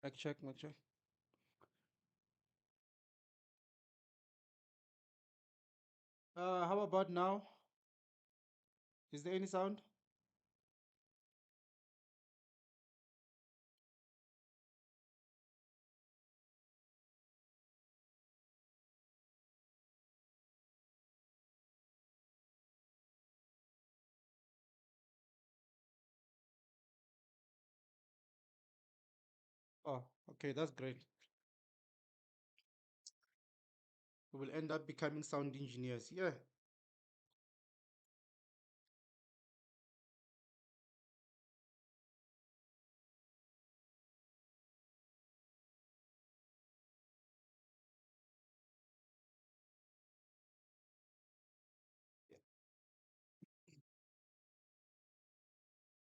Mic check. How about now? Is there any sound? Oh, okay, that's great. We will end up becoming sound engineers. Yeah.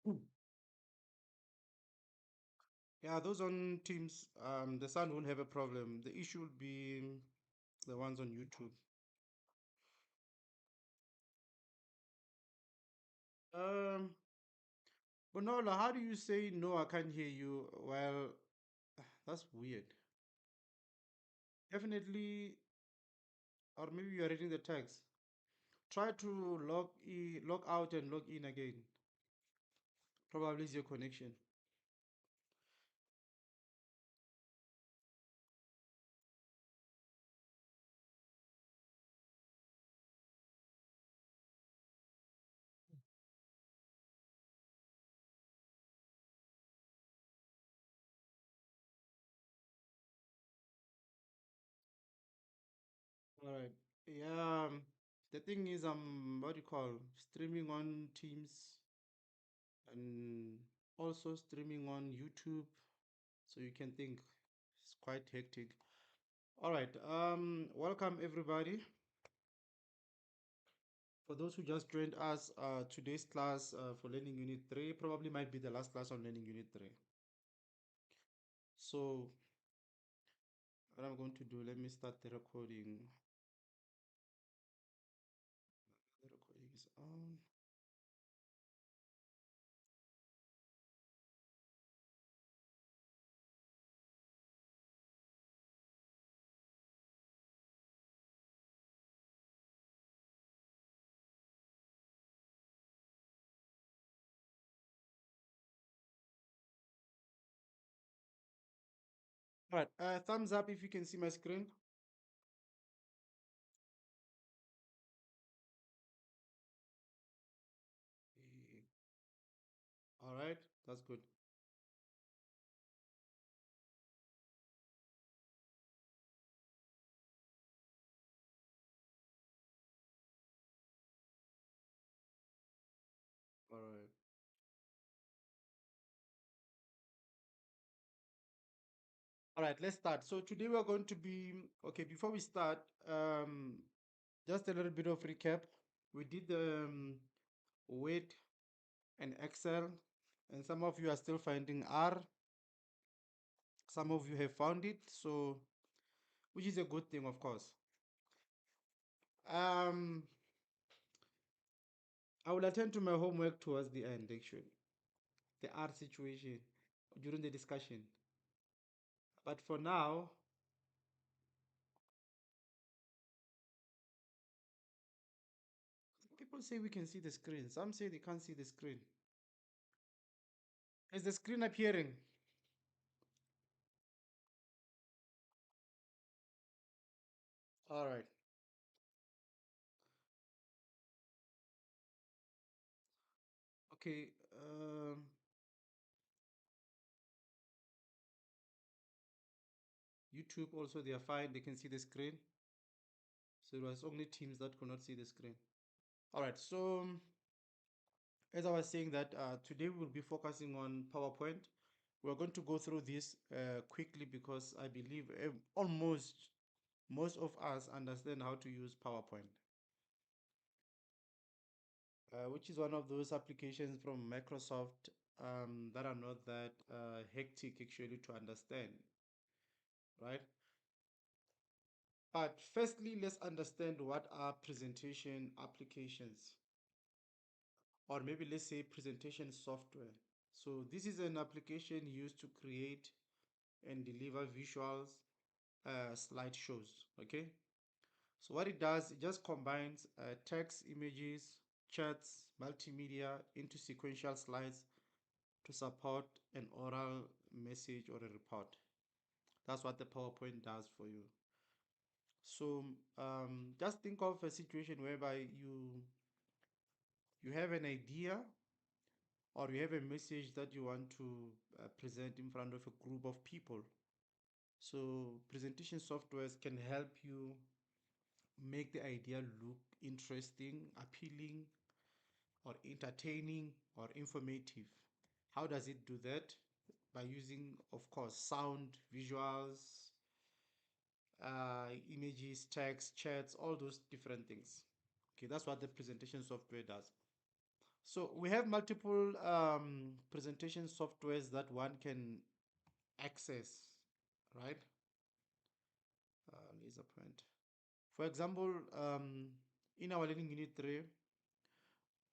Hmm. Yeah, those on Teams, the sound won't have a problem. The issue will be the ones on YouTube. Um, Bonola, how do you say no? I can't hear you. Well, that's weird. Definitely, or maybe you are reading the text. Try to log out and log in again. Probably it's your connection. All right. Yeah. The thing is, I'm what do you call streaming on Teams and also streaming on YouTube, so you can think it's quite hectic. All right. Welcome everybody. For those who just joined us, today's class for Learning Unit 3 probably might be the last class on Learning Unit 3. So what I'm going to do, let me start the recording. The recording is on. All right. Thumbs up if you can see my screen. All right. That's good. All right. All right, let's start. So today we're going to be okay. Before we start, just a little bit of recap. We did Word and Excel, and some of you are still finding R. Some of you have found it, so which is a good thing, of course. Um, I will attend to my homework towards the end, actually, the R situation during the discussion. But for now, people say we can see the screen. Some say they can't see the screen. Is the screen appearing? All right. Okay. YouTube also, they are fine. They can see the screen. So it was only Teams that could not see the screen. All right. So as I was saying that today we'll be focusing on PowerPoint. We're going to go through this quickly because I believe almost most of us understand how to use PowerPoint, which is one of those applications from Microsoft that are not that hectic actually to understand, right? But firstly, let's understand what are presentation applications, or maybe let's say presentation software. So this is an application used to create and deliver visuals, slideshows. Okay, so what it does, it just combines text, images, charts, multimedia into sequential slides to support an oral message or a report. That's what the PowerPoint does for you. So just think of a situation whereby you have an idea or you have a message that you want to present in front of a group of people. So presentation softwares can help you make the idea look interesting, appealing, or entertaining or informative. How does it do that? By using, of course, sound, visuals, images, text, chats, all those different things. Okay, that's what the presentation software does. So we have multiple presentation softwares that one can access, right? Laser point. For example, in our learning unit 3,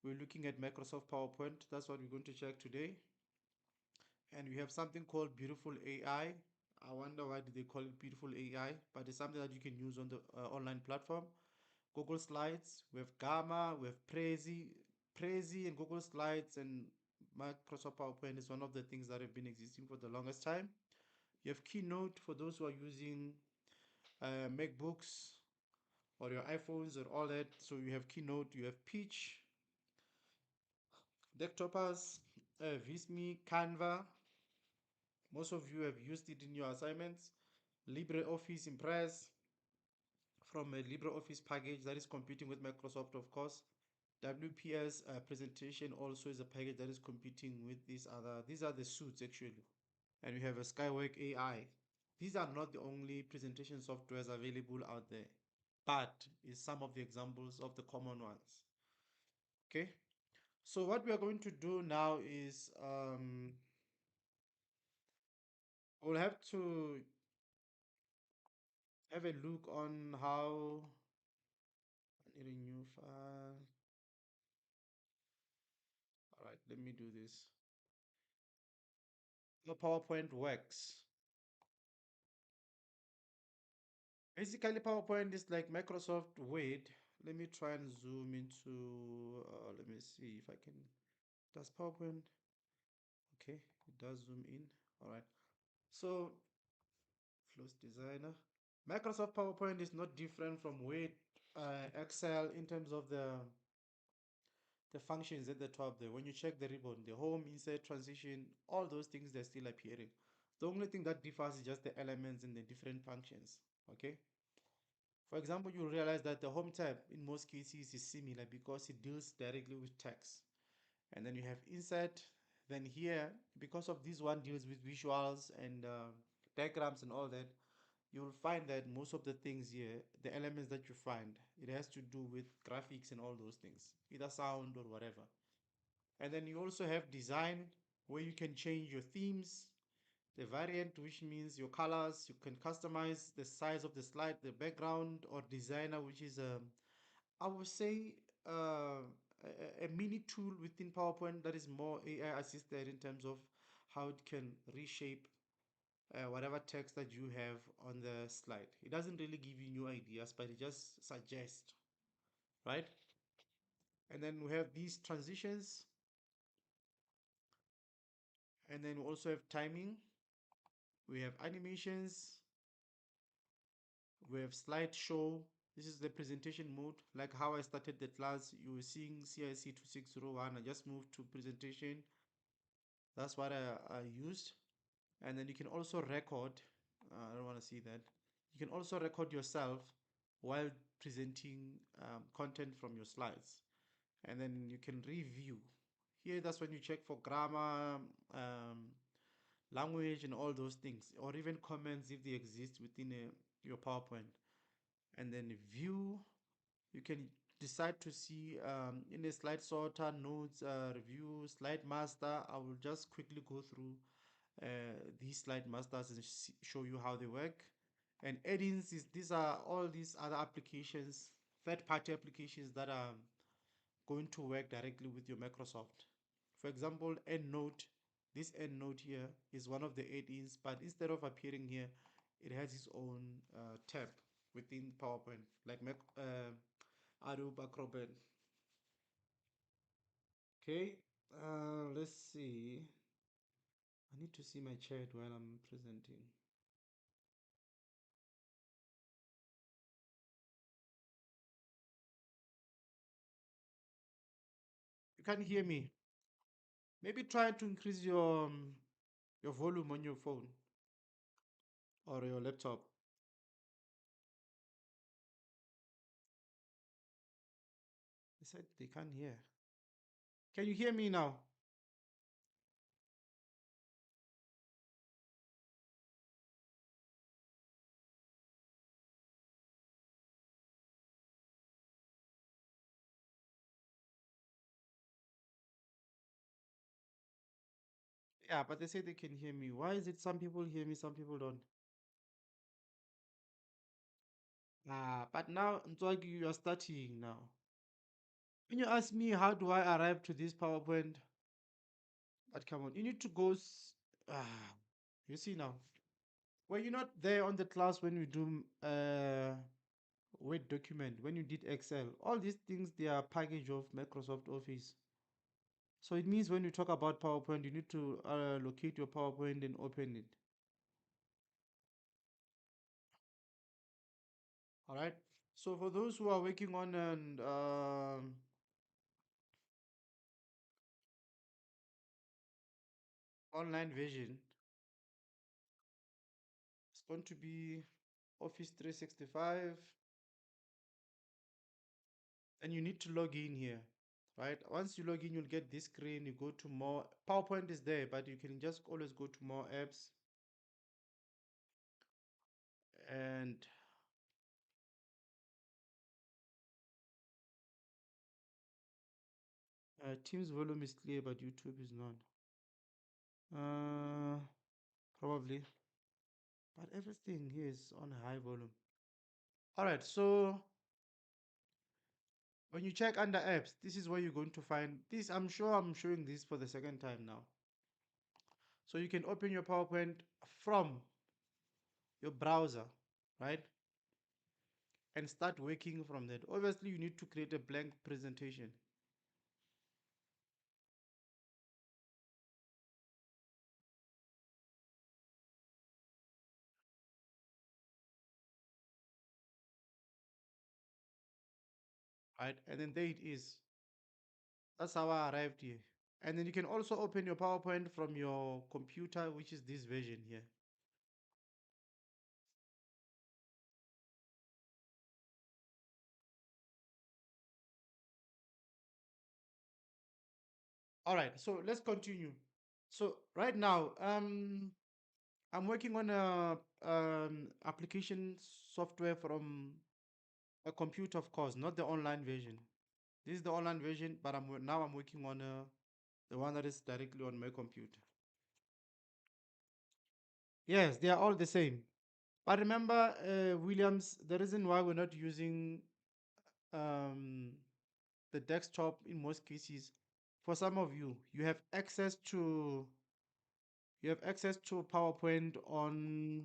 we're looking at Microsoft PowerPoint. That's what we're going to check today. And we have something called Beautiful AI. I wonder why do they call it Beautiful AI, but it's something that you can use on the online platform. Google Slides, we have Gamma, we have Prezi and Google Slides, and Microsoft PowerPoint is one of the things that have been existing for the longest time. You have Keynote for those who are using MacBooks or your iPhones or all that. So you have Keynote, you have Pitch, Desktoppers, Visme, Canva. Most of you have used it in your assignments. LibreOffice Impress from a LibreOffice package that is competing with Microsoft, of course. WPS presentation also is a package that is competing with these are the suits actually. And we have a Skywork AI. These are not the only presentation softwares available out there, but it's some of the examples of the common ones. Okay, so what we are going to do now is we'll have to have a look on how I need a new file. All right, let me do this. The PowerPoint works. Basically, PowerPoint is like Microsoft Word. Let me try and zoom into, let me see if I can. Does PowerPoint? Okay, it does zoom in. All right. So, Flows Designer. Microsoft PowerPoint is not different from Word, Excel in terms of the functions at the top there. When you check the ribbon, the home, insert, transition, all those things, they're still appearing. The only thing that differs is just the elements and the different functions. Okay. For example, you realize that the home tab in most cases is similar because it deals directly with text. And then you have insert. Then here, because of this one deals with visuals and diagrams and all that, you'll find that most of the things here, the elements that you find, it has to do with graphics and all those things, either sound or whatever. And then you also have design, where you can change your themes, the variant, which means your colors. You can customize the size of the slide, the background, or designer, which is I would say a mini tool within PowerPoint that is more AI assisted in terms of how it can reshape whatever text that you have on the slide. It doesn't really give you new ideas, but it just suggests, right? And then we have these transitions, and then we also have timing. We have animations. We have slideshow. This is the presentation mode, like how I started the class. You were seeing CIC2601. I just moved to presentation. That's what I used. And then you can also record. I don't want to see that. You can also record yourself while presenting content from your slides. And then you can review. Here, that's when you check for grammar, language, and all those things, or even comments if they exist within your PowerPoint. And then view, you can decide to see in a slide sorter, notes, review, slide master. I will just quickly go through these slide masters and show you how they work. And add-ins is these are all these other applications, third-party applications that are going to work directly with your Microsoft. For example, EndNote This end node here is one of the add-ins, but instead of appearing here, it has its own tab within PowerPoint, like Adobe Acrobat. Okay, let's see. I need to see my chat while I'm presenting. You can't hear me. Maybe try to increase your volume on your phone or your laptop. They said they can't hear. Can you hear me now? Yeah, but they say they can hear me. Why is it some people hear me, some people don't? Ah, but now, Ntswaki, you are starting now. When you ask me how do I arrive to this PowerPoint, but come on, you need to you see now. Well, you're not there on the class when you do Word document, when you did Excel. All these things, they are package of Microsoft Office. So it means when you talk about PowerPoint, you need to locate your PowerPoint and open it. All right. So for those who are working on an online version, it's going to be Office 365, and you need to log in here, right? Once you log in, you'll get this screen. You go to more. PowerPoint is there, but you can just always go to more apps and Teams volume is clear, but YouTube is not. Uh, Probably, but everything here is on high volume. All right, so when you check under apps, this is where you're going to find this. I'm sure I'm showing this for the second time now. So you can open your PowerPoint from your browser, right? And start working from that. Obviously, you need to create a blank presentation. Right? And then there it is. That's how I arrived here. And then you can also open your PowerPoint from your computer, which is this version here. All right, so let's continue. So right now, I'm working on a application software from a computer, of course, not the online version. This is the online version, but now I'm working on the one that is directly on my computer. Yes, they are all the same. But remember, Williams, the reason why we're not using um, the desktop in most cases, for some of you, you have access to PowerPoint on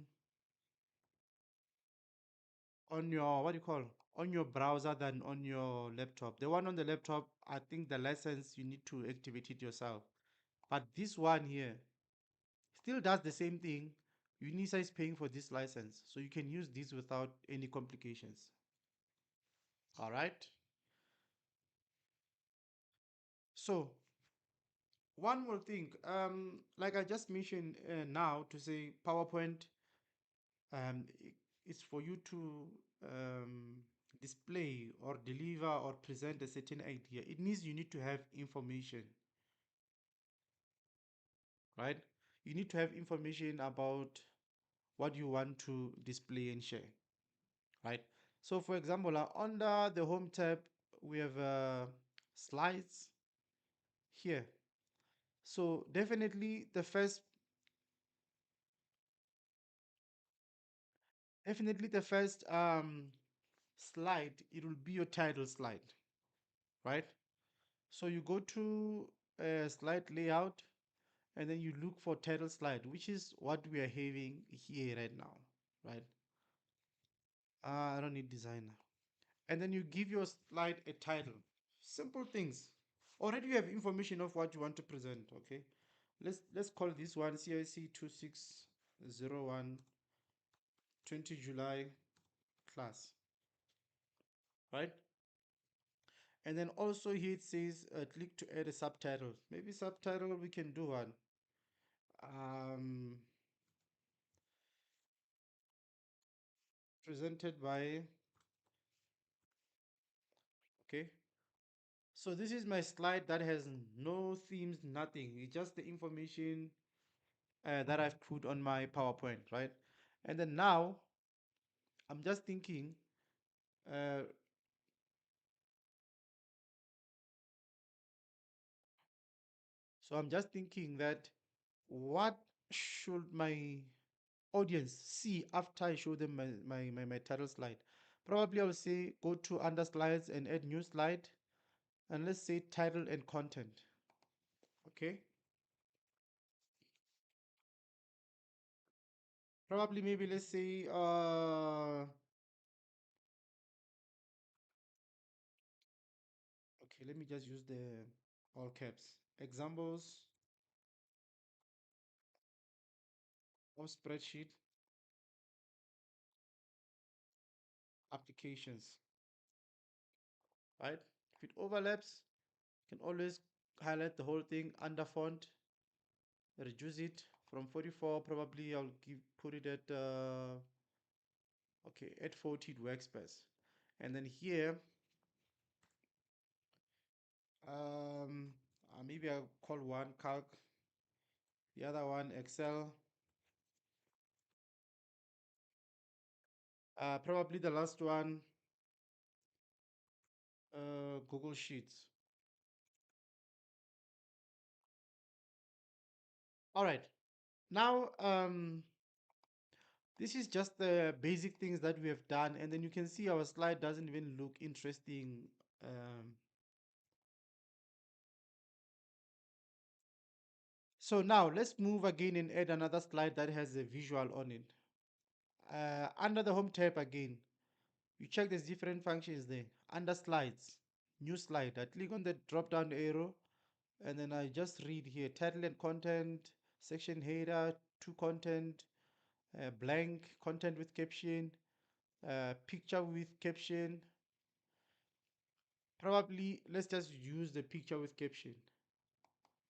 your what do you call on your browser than on your laptop. The one on the laptop, I think the license you need to activate it yourself. But this one here still does the same thing. UNISA is paying for this license, so you can use this without any complications. All right. So one more thing, like I just mentioned now to say PowerPoint, it's for you to display or deliver or present a certain idea. It means you need to have information, right? You need to have information about what you want to display and share, right? So for example, under the home tab, we have slides here. So definitely the first slide, it will be your title slide, right? So you go to slide layout, and then you look for title slide, which is what we are having here right now, right? I don't need designer. And then you give your slide a title. Simple things. Already you have information of what you want to present, okay? Let's call this one CIC2601 20 July class, right? And then also here it says click to add a subtitle. Maybe subtitle we can do one. Um, Presented by, okay. So this is my slide that has no themes, nothing. It's just the information that I've put on my PowerPoint, right? And then now I'm just thinking, uh, so I'm just thinking that what should my audience see after I show them my title slide? Probably I'll say go to under slides and add new slide, and let's say title and content. Okay. Probably maybe let's say okay, let me just use the all caps. Examples of spreadsheet applications, right? If it overlaps, you can always highlight the whole thing under font, reduce it from 44. Probably I'll put it at okay, at 40 it works best. And then here, um, maybe I'll call one calc, the other one Excel. Probably the last one, Google Sheets. All right. Now, this is just the basic things that we have done, and then you can see our slide doesn't even look interesting. Um, so now let's move again and add another slide that has a visual on it. Under the home tab again, you check there's different functions there. Under slides, new slide. I click on the drop down arrow, and then I just read here title and content, section header, to content, blank content with caption, picture with caption. Probably let's just use the picture with caption,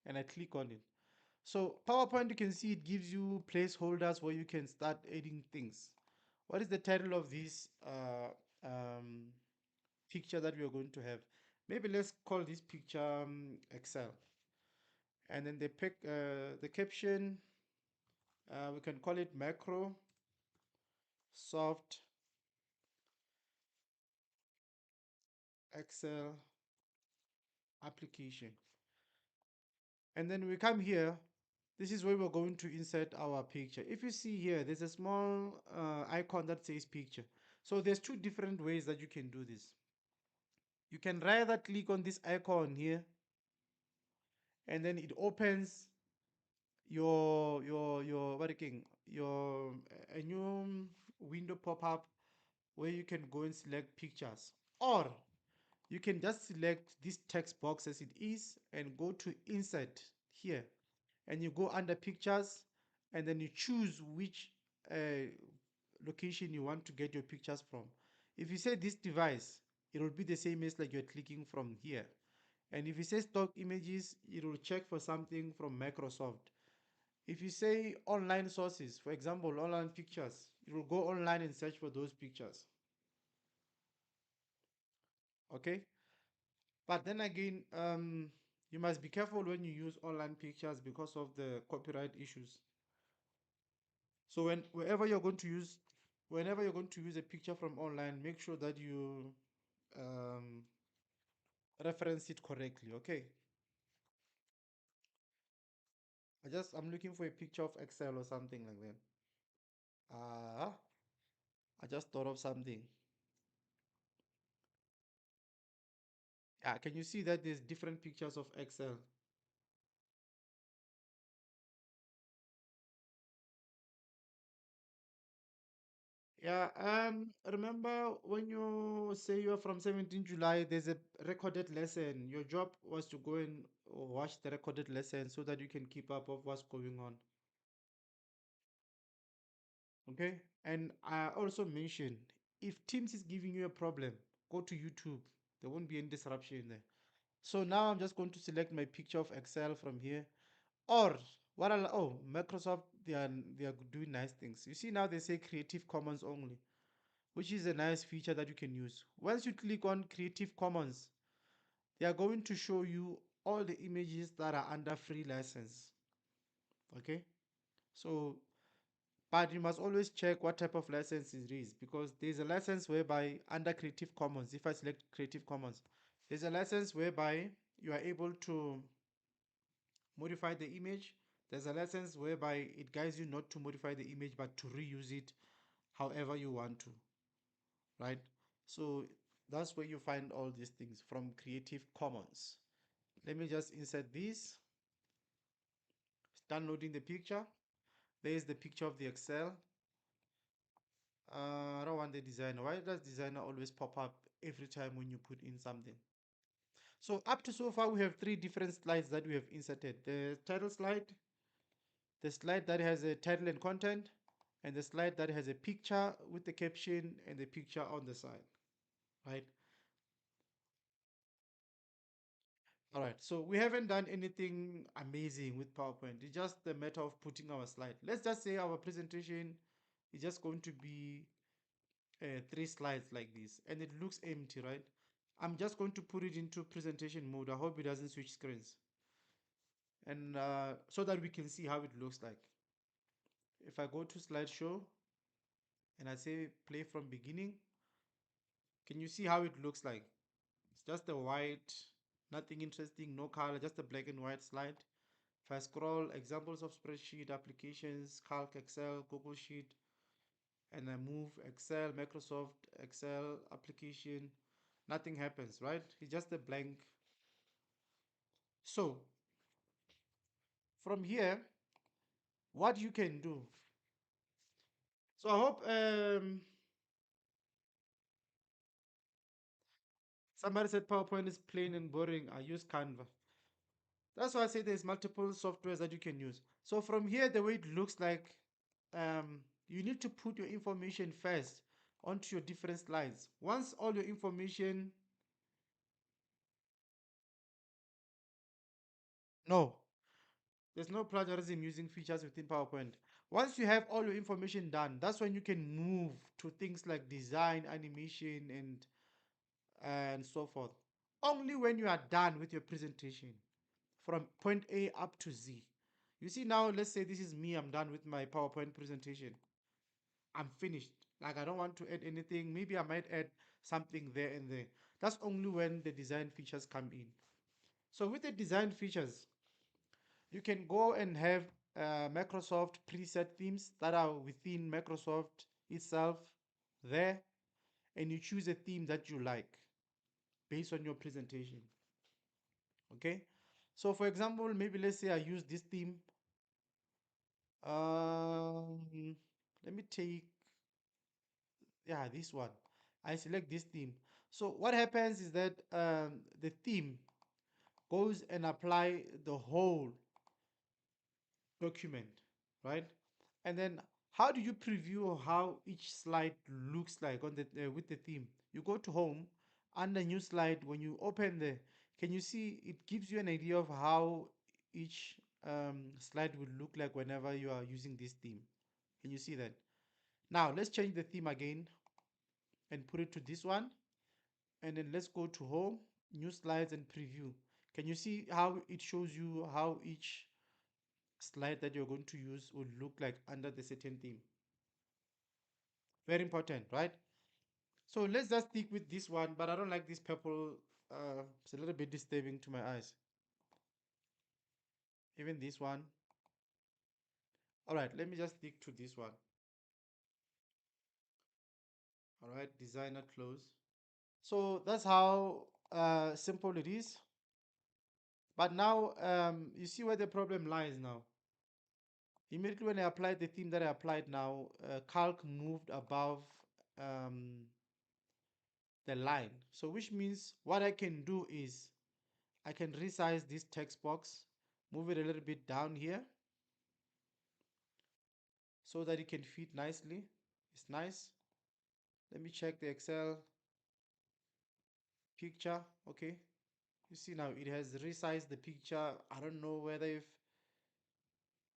and I click on it. So PowerPoint, you can see it gives you placeholders where you can start adding things. What is the title of this picture that we are going to have? Maybe let's call this picture Excel. And then the caption, we can call it macro soft Excel application. And then we come here. This is where we're going to insert our picture. If you see here, there's a small icon that says picture. So there's two different ways that you can do this. You can rather click on this icon here, and then it opens your working your a new window pop-up where you can go and select pictures, or you can just select this text box as it is and go to insert here, and you go under pictures, and then you choose which location you want to get your pictures from. If you say this device, it will be the same as like you're clicking from here. And if you say stock images, it will check for something from Microsoft. If you say online sources, for example, online pictures, it will go online and search for those pictures. Okay. But then again, you must be careful when you use online pictures because of the copyright issues. So whenever you're going to use a picture from online, make sure that you um, reference it correctly. Okay. I'm looking for a picture of Excel or something like that. I just thought of something. Yeah, can you see that there's different pictures of Excel? Yeah, remember when you say you're from 17 July, there's a recorded lesson. Your job was to go and watch the recorded lesson so that you can keep up of what's going on. Okay? And I also mentioned if Teams is giving you a problem, go to YouTube. There won't be any disruption there. So now I'm just going to select my picture of Excel from here. Or what I'll, oh, Microsoft, they are doing nice things. You see now they say Creative Commons only, which is a nice feature that you can use. Once you click on Creative Commons, they are going to show you all the images that are under free license. Okay, so but you must always check what type of license it is, because there's a license whereby under Creative Commons, if I select Creative Commons, there's a license whereby you are able to modify the image. There's a license whereby it guides you not to modify the image but to reuse it however you want to, right? So that's where you find all these things from Creative Commons. Let me just insert this, downloading the picture. There's the picture of the Excel. I don't want the designer. Why does designer always pop up every time when you put in something? So up to so far, we have three different slides that we have inserted. The title slide, the slide that has a title and content, and the slide that has a picture with the caption and the picture on the side, right? All right, so we haven't done anything amazing with PowerPoint. It's just a matter of putting our slide. Let's just say our presentation is just going to be three slides like this, and it looks empty, right? I'm just going to put it into presentation mode. I hope it doesn't switch screens, and so that we can see how it looks like. If I go to slideshow and I say play from beginning, can you see how it looks like? It's just a white, nothing interesting, no color, just a black and white slide. If I scroll, examples of spreadsheet applications, Calc, Excel, Google Sheet, and I move Excel, Microsoft, Excel application, nothing happens, right? It's just a blank. So from here, what you can do. So I hope somebody said PowerPoint is plain and boring. I use Canva. That's why I say there's multiple softwares that you can use. So from here, the way it looks like, you need to put your information first onto your different slides. Once all your information, no, there's no plagiarism using features within PowerPoint. Once you have all your information done, that's when you can move to things like design, animation, and so forth. Only when you are done with your presentation from point A up to Z. You see now, let's say this is me, I'm done with my PowerPoint presentation. I'm finished. Like I don't want to add anything. Maybe I might add something there and there. That's only when the design features come in. So with the design features, you can go and have Microsoft preset themes that are within Microsoft itself there, and you choose a theme that you like based on your presentation. Okay. So for example, maybe let's say I use this theme. Let me take, yeah, this one. I select this theme. So what happens is that the theme goes and apply the whole document, right? And then how do you preview how each slide looks like on the with the theme? You go to home, under new slide. When you open the, can you see it gives you an idea of how each slide will look like whenever you are using this theme? Can you see that? Now let's change the theme again and put it to this one. And then let's go to home, new slides, and preview. Can you see how it shows you how each slide that you're going to use will look like under the certain theme? Very important, right? So let's just stick with this one, but I don't like this purple. It's a little bit disturbing to my eyes. Even this one. All right, let me just stick to this one. All right, designer close. So that's how simple it is. But now you see where the problem lies now. Immediately when I applied the theme that I applied now, calc moved above um, the line. So which means what I can do is I can resize this text box, move it a little bit down here so that it can fit nicely. It's nice. Let me check the Excel picture. Okay. You see now it has resized the picture. I don't know whether if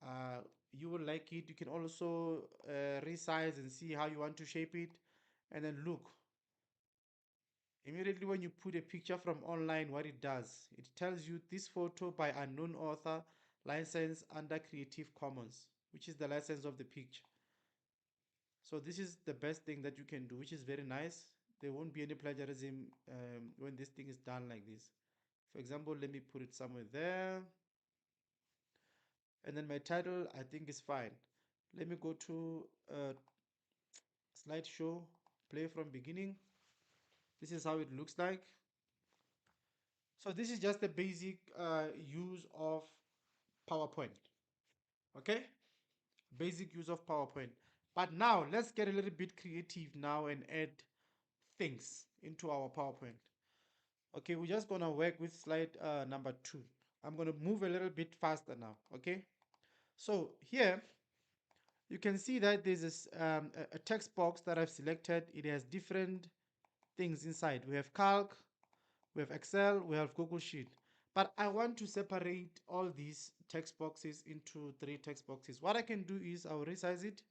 uh, you will like it. You can also resize and see how you want to shape it. And then look, immediately when you put a picture from online, what it does, it tells you this photo by unknown author, licensed under Creative Commons, which is the license of the picture. So this is the best thing that you can do, which is very nice. There won't be any plagiarism when this thing is done like this. For example, let me put it somewhere there. And then my title, I think is fine. Let me go to slideshow, play from beginning. This is how it looks like. So this is just the basic use of PowerPoint. Okay? Basic use of PowerPoint. But now let's get a little bit creative now and add things into our PowerPoint. Okay, we're just gonna work with slide number 2. I'm gonna move a little bit faster now. Okay, so here you can see that there's this a text box that I've selected. It has different things inside. We have calc, we have Excel, we have Google Sheet. But I want to separate all these text boxes into 3 text boxes. What I can do is I'll resize it,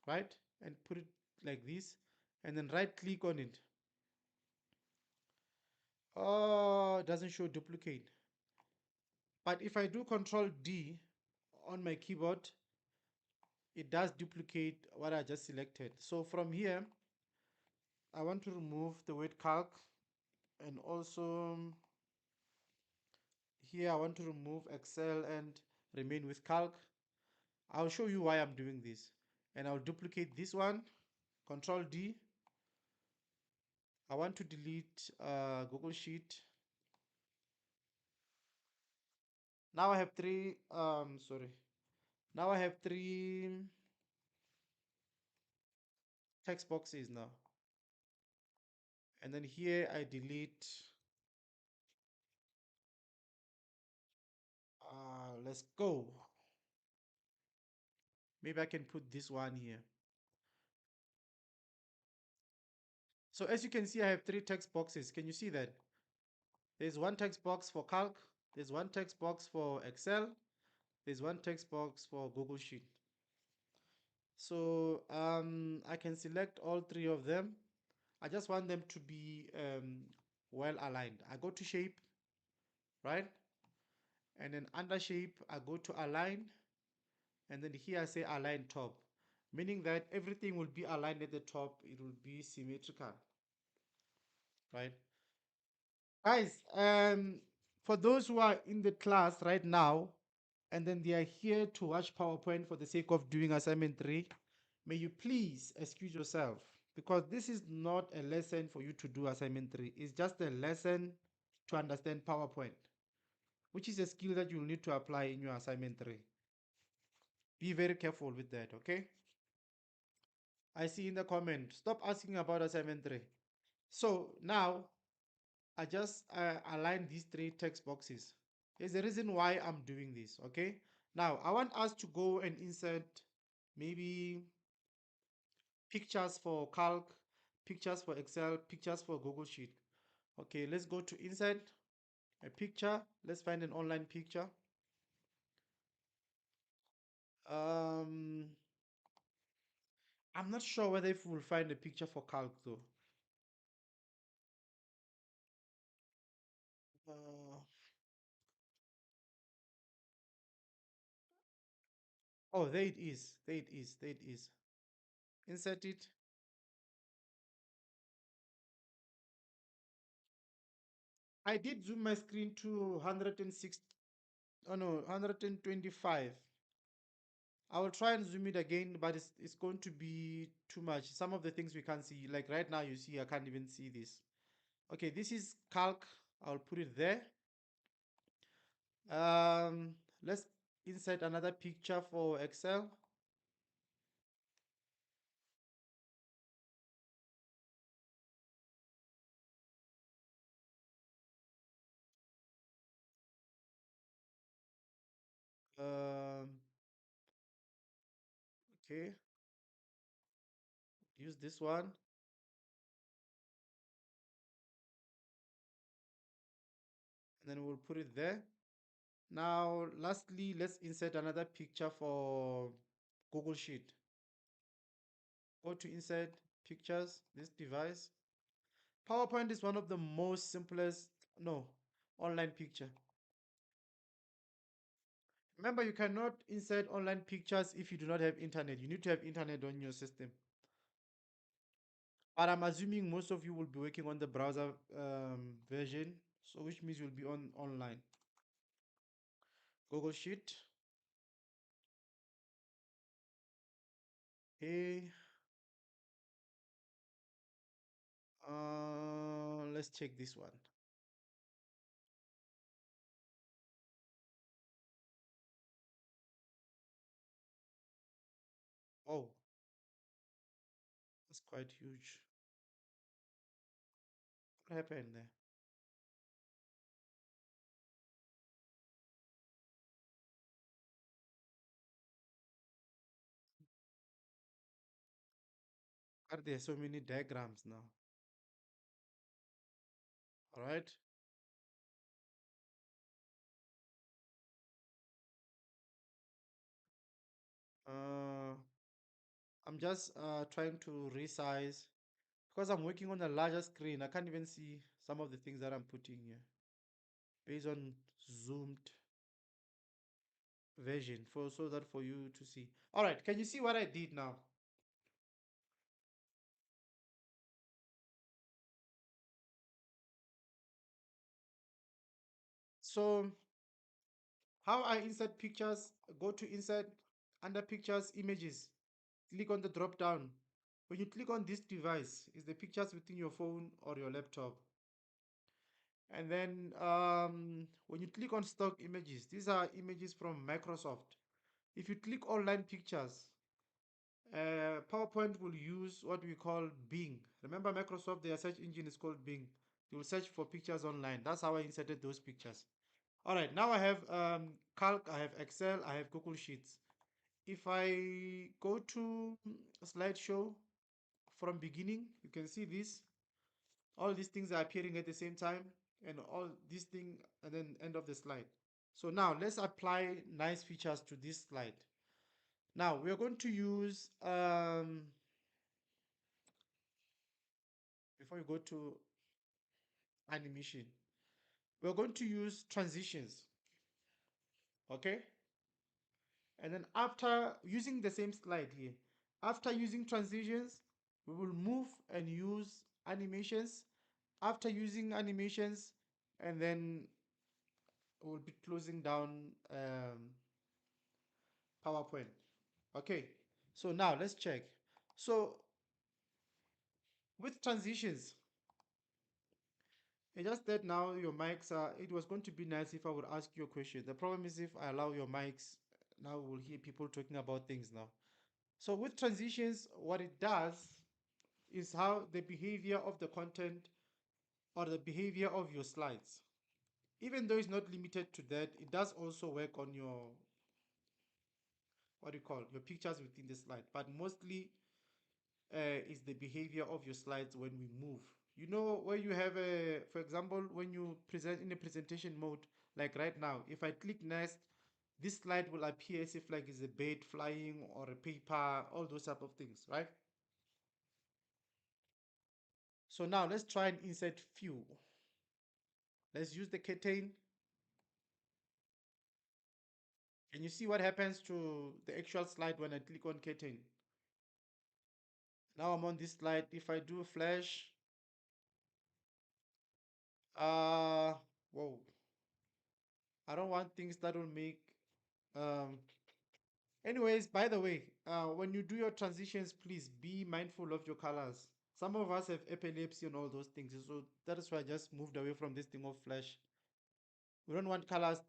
right? And put it like this, and then right click on it. Oh, it doesn't show duplicate. But if I do Control D on my keyboard, it does duplicate what I just selected. So from here, I want to remove the word calc, and also here I want to remove Excel and remain with calc. I'll show you why I'm doing this. And I'll duplicate this one, Control D. I want to delete Google Sheet. Now I have now I have 3 text boxes now. And then here I delete, let's go. Maybe I can put this one here. So as you can see, I have 3 text boxes. Can you see that? There's one text box for calc, there's one text box for Excel, there's one text box for Google Sheet. So I can select all 3 of them. I just want them to be well aligned. I go to shape, right? And then under shape, I go to align. And then here I say align top, meaning that everything will be aligned at the top. It will be symmetrical, right? Guys, for those who are in the class right now, and then they are here to watch PowerPoint for the sake of doing assignment 3, may you please excuse yourself, because this is not a lesson for you to do assignment 3. It's just a lesson to understand PowerPoint, which is a skill that you'll need to apply in your assignment 3. Be very careful with that, okay? I see in the comment, stop asking about assignment 3. So now I just align these 3 text boxes. There's a reason why I'm doing this, okay? Now I want us to go and insert maybe pictures for calc, pictures for Excel, pictures for Google Sheet. Okay, let's go to insert a picture. Let's find an online picture. Um, I'm not sure whether if we'll find a picture for calc though. Uh, oh, there it is. There it is. There it is. Insert it. I did zoom my screen to 106. Oh no, 125. I will try and zoom it again, but it's going to be too much. Some of the things we can't see. Like right now, you see, I can't even see this. Okay, this is calc. I'll put it there. Let's insert another picture for Excel. Um, okay, use this one, and then we'll put it there. Now, lastly, let's insert another picture for Google Sheet. Go to insert pictures, this device. PowerPoint is one of the most simplest, no, online picture. Remember, you cannot insert online pictures if you do not have internet. You need to have internet on your system. But I'm assuming most of you will be working on the browser version, so which means you'll be on online. Google Sheet. Okay. Let's check this one. Oh, that's quite huge. What happened there? Are there so many diagrams now? All right. Uh, I'm just trying to resize because I'm working on a larger screen. I can't even see some of the things that I'm putting here based on zoomed version for so that for you to see. All right, can you see what I did now? So how I insert pictures, go to insert under pictures, images, click on the drop down. When you click on this device, is the pictures within your phone or your laptop. And then when you click on stock images, these are images from Microsoft. If you click online pictures, PowerPoint will use what we call Bing. Remember Microsoft, their search engine is called Bing. You will search for pictures online. That's how I inserted those pictures. All right, now I have Calc, I have Excel, I have Google Sheets. If I go to slideshow from beginning, you can see this. All these things are appearing at the same time, and all these things, and then end of the slide. So now let's apply nice features to this slide. Now we are going to use before you go to animation, we're going to use transitions. Okay, and then after using the same slide here, after using transitions, we will move and use animations. After using animations, and then we'll be closing down PowerPoint. Okay, so now let's check. So with transitions, I just that now your mics are, it was going to be nice if I would ask you a question. The problem is if I allow your mics, now we'll hear people talking about things now. So with transitions, what it does is how the behavior of the content or the behavior of your slides. Even though it's not limited to that, it does also work on your, what do you call, your pictures within the slide. But mostly is the behavior of your slides when we move. You know, where you have a, for example, when you present in a presentation mode, like right now, if I click next, this slide will appear as if like it's a bird flying or a paper, all those type of things, right? So now let's try and insert few. Let's use the curtain. Can you see what happens to the actual slide when I click on curtain? Now I'm on this slide. If I do a flash, uh, whoa, I don't want things that will make, um, anyways, by the way, when you do your transitions, please be mindful of your colors. Some of us have epilepsy and all those things, so that is why I just moved away from this thing of flash. We don't want colors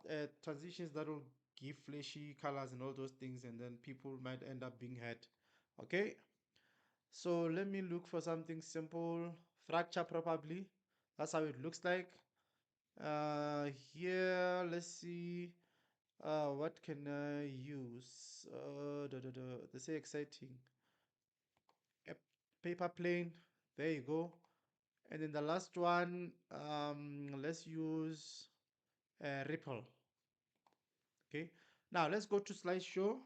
transitions that will give flashy colors and all those things, and then people might end up being hurt. Okay, so let me look for something simple. Fracture probably. That's how it looks like. Here, let's see. What can I use? They say exciting. A paper plane. There you go. And then the last one, let's use a ripple. Okay. Now let's go to slideshow.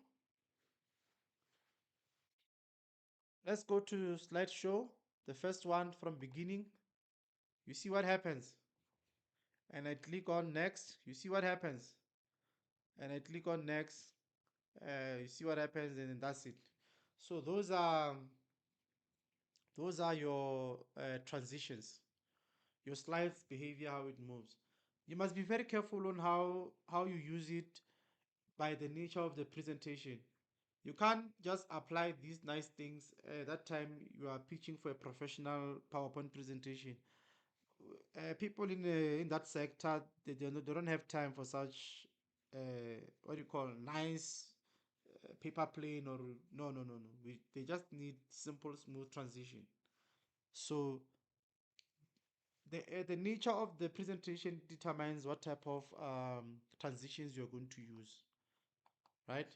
Let's go to slideshow. The first one from beginning. You see what happens. And I click on next. You see what happens. And I click on next. You see what happens, and then that's it. So those are your transitions, your slides behavior, how it moves. You must be very careful on how you use it by the nature of the presentation. You can't just apply these nice things that time you are pitching for a professional PowerPoint presentation. People in that sector, they don't have time for such what do you call nice paper plane, or no. They just need simple smooth transition. So the nature of the presentation determines what type of transitions you're going to use, right?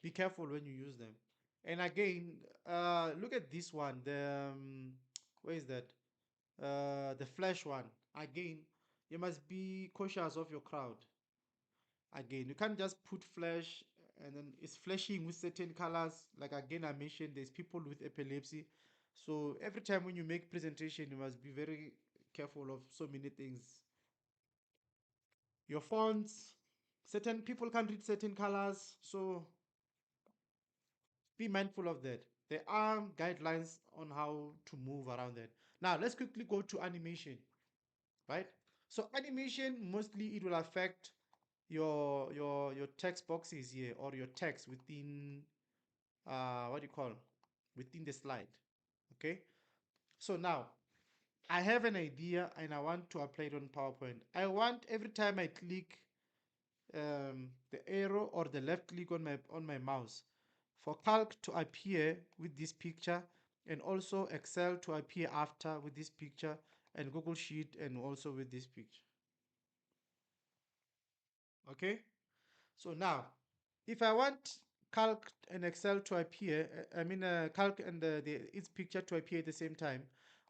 Be careful when you use them. And again, look at this one. Where is that? The flash one. Again, you must be cautious of your crowd. Again, you can't just put flash and then it's flashing with certain colors. Like again, I mentioned there's people with epilepsy. So every time when you make presentation, you must be very careful of so many things. Your fonts, certain people can't read certain colors. So be mindful of that. There are guidelines on how to move around that. Now let's quickly go to animation, right? So animation, mostly it will affect your text boxes here, or your text within what do you call, within the slide. Okay, so now I have an idea and I want to apply it on PowerPoint. I want every time I click the arrow or the left click on my mouse, for calc to appear with this picture, and also Excel to appear after with this picture, and Google Sheet and also with this picture. Okay, so now if I want calc and Excel to appear, calc and its picture to appear at the same time,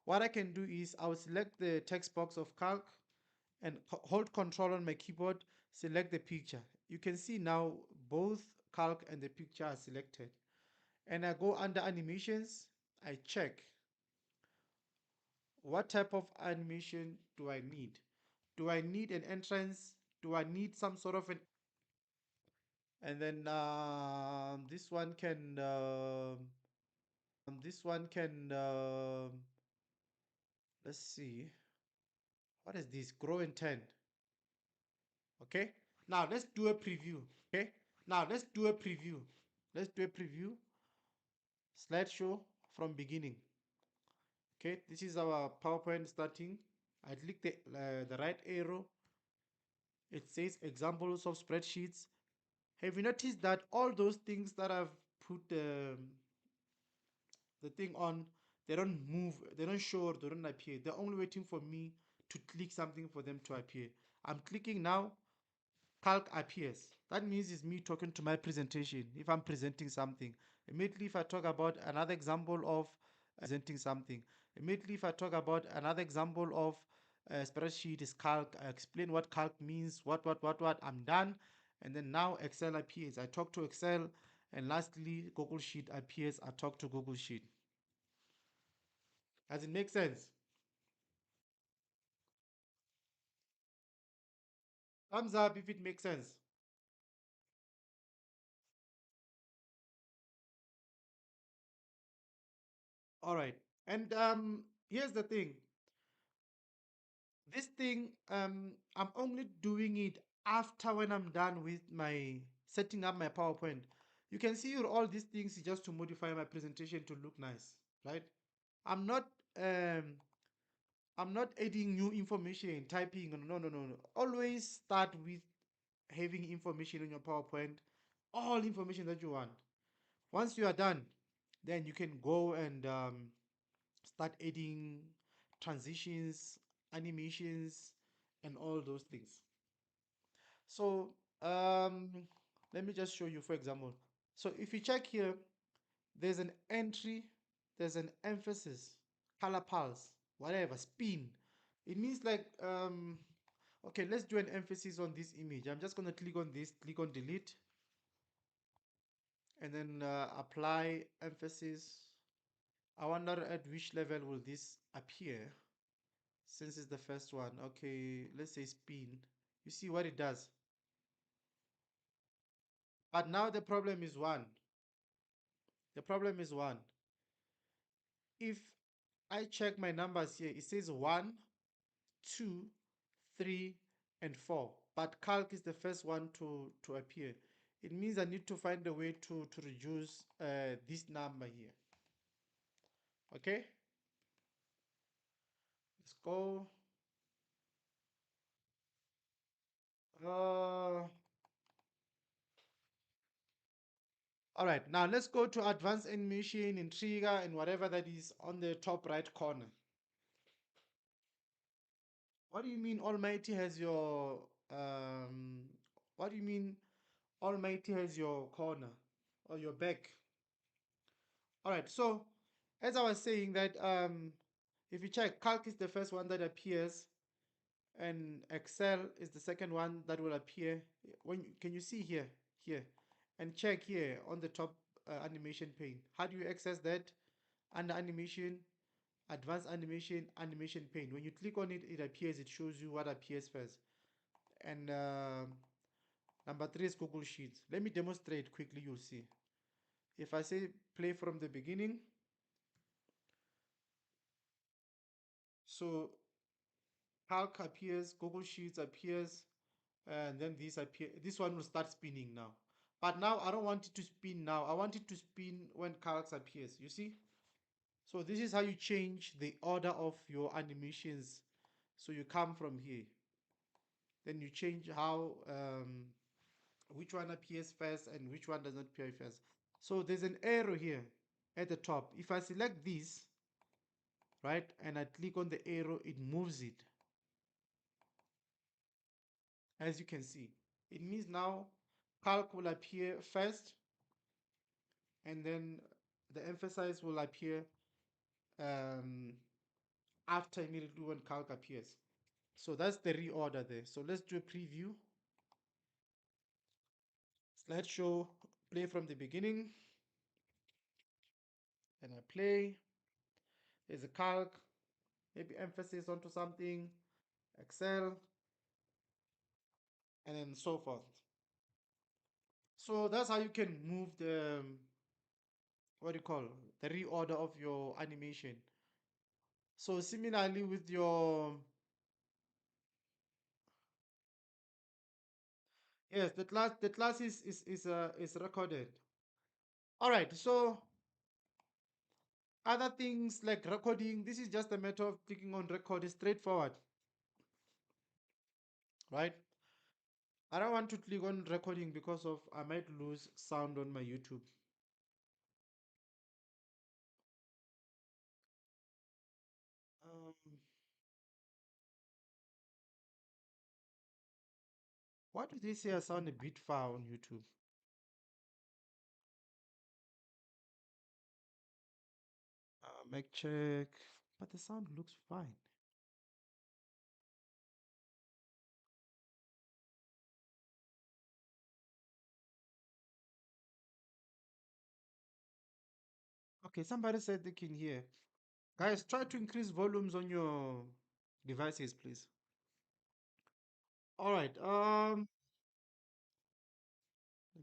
what I can do is I'll select the text box of calc and hold control on my keyboard, select the picture. You can see now both calc and the picture are selected. And I go under animations, I check what type of animation do I need. Do I need an entrance? Do I need some sort of an, and then let's see, what is this, grow and 10. Okay, now let's do a preview. Okay, now let's do a preview. Let's do a preview slideshow from beginning. Okay, this is our PowerPoint starting. I click the right arrow. It says examples of spreadsheets. Have you noticed that all those things that I've put the thing on, they don't move, they don't show, or they don't appear. They're only waiting for me to click something for them to appear. I'm clicking now, calc appears. That means it's me talking to my presentation. If I'm presenting something, immediately if I talk about another example of presenting something, immediately if I talk about another example of a spreadsheet is calc, I explain what calc means, what, I'm done. And then now Excel appears. I talk to Excel. And lastly, Google Sheet appears. I talk to Google Sheet. Does it make sense? Thumbs up if it makes sense. All right. And here's the thing. This thing, I'm only doing it after when I'm done with my setting up my PowerPoint. You can see all these things is just to modify my presentation to look nice, right? I'm not um I'm not adding new information, typing. No. Always start with having information on your PowerPoint, all information that you want. Once you are done, then you can go and start adding transitions, animations, and all those things. So let me just show you, for example. So if you check here, there's an entry, there's an emphasis, color pulse, whatever, spin. It means like, okay, let's do an emphasis on this image. I'm just going to click on this, click on delete, and then apply emphasis. I wonder at which level will this appear since it's the first one. Okay, let's say spin. You see what it does. But now the problem is one. The problem is one. If I check my numbers here, it says 1, 2, 3, and 4. But calc is the first one to appear. It means I need to find a way to reduce this number here. Okay, let's go. All right, now let's go to advanced animation and trigger and whatever that is on the top right corner. What do you mean Almighty has your what do you mean Almighty has your corner or your back? All right, so as I was saying that if you check, calc is the first one that appears and Excel is the second one that will appear. Can you see here, and check here on the top animation pane. How do you access that? Under animation, advanced animation, animation pane. When you click on it, it appears. It shows you what appears first. And number 3 is Google Sheets. Let me demonstrate quickly. You'll see. If I say play from the beginning, so calc appears, Google Sheets appears, and then this appear. This one will start spinning now. But now I don't want it to spin now. I want it to spin when calc appears. You see? So this is how you change the order of your animations. So you come from here. Then you change how which one appears first and which one does not appear first. So there's an arrow here at the top. If I select this, right, and I click on the arrow, it moves it. As you can see, it means now calc will appear first, and then the emphasize will appear um, after immediately when calc appears. So that's the reorder there. So let's do a preview. Slideshow, play from the beginning, and I play. There's a calc, maybe emphasis onto something, Excel, and then so forth. So that's how you can move the what do you call the reorder of your animation. So similarly with your yes, the class is recorded. All right, so other things like recording, this is just a matter of clicking on record. It's straightforward, right? I don't want to click on recording because of I might lose sound on my YouTube. Um, what do they say? I sound a bit far on YouTube. Mic check, but the sound looks fine. Okay, somebody said they can hear. Guys, try to increase volumes on your devices, please. All right. Let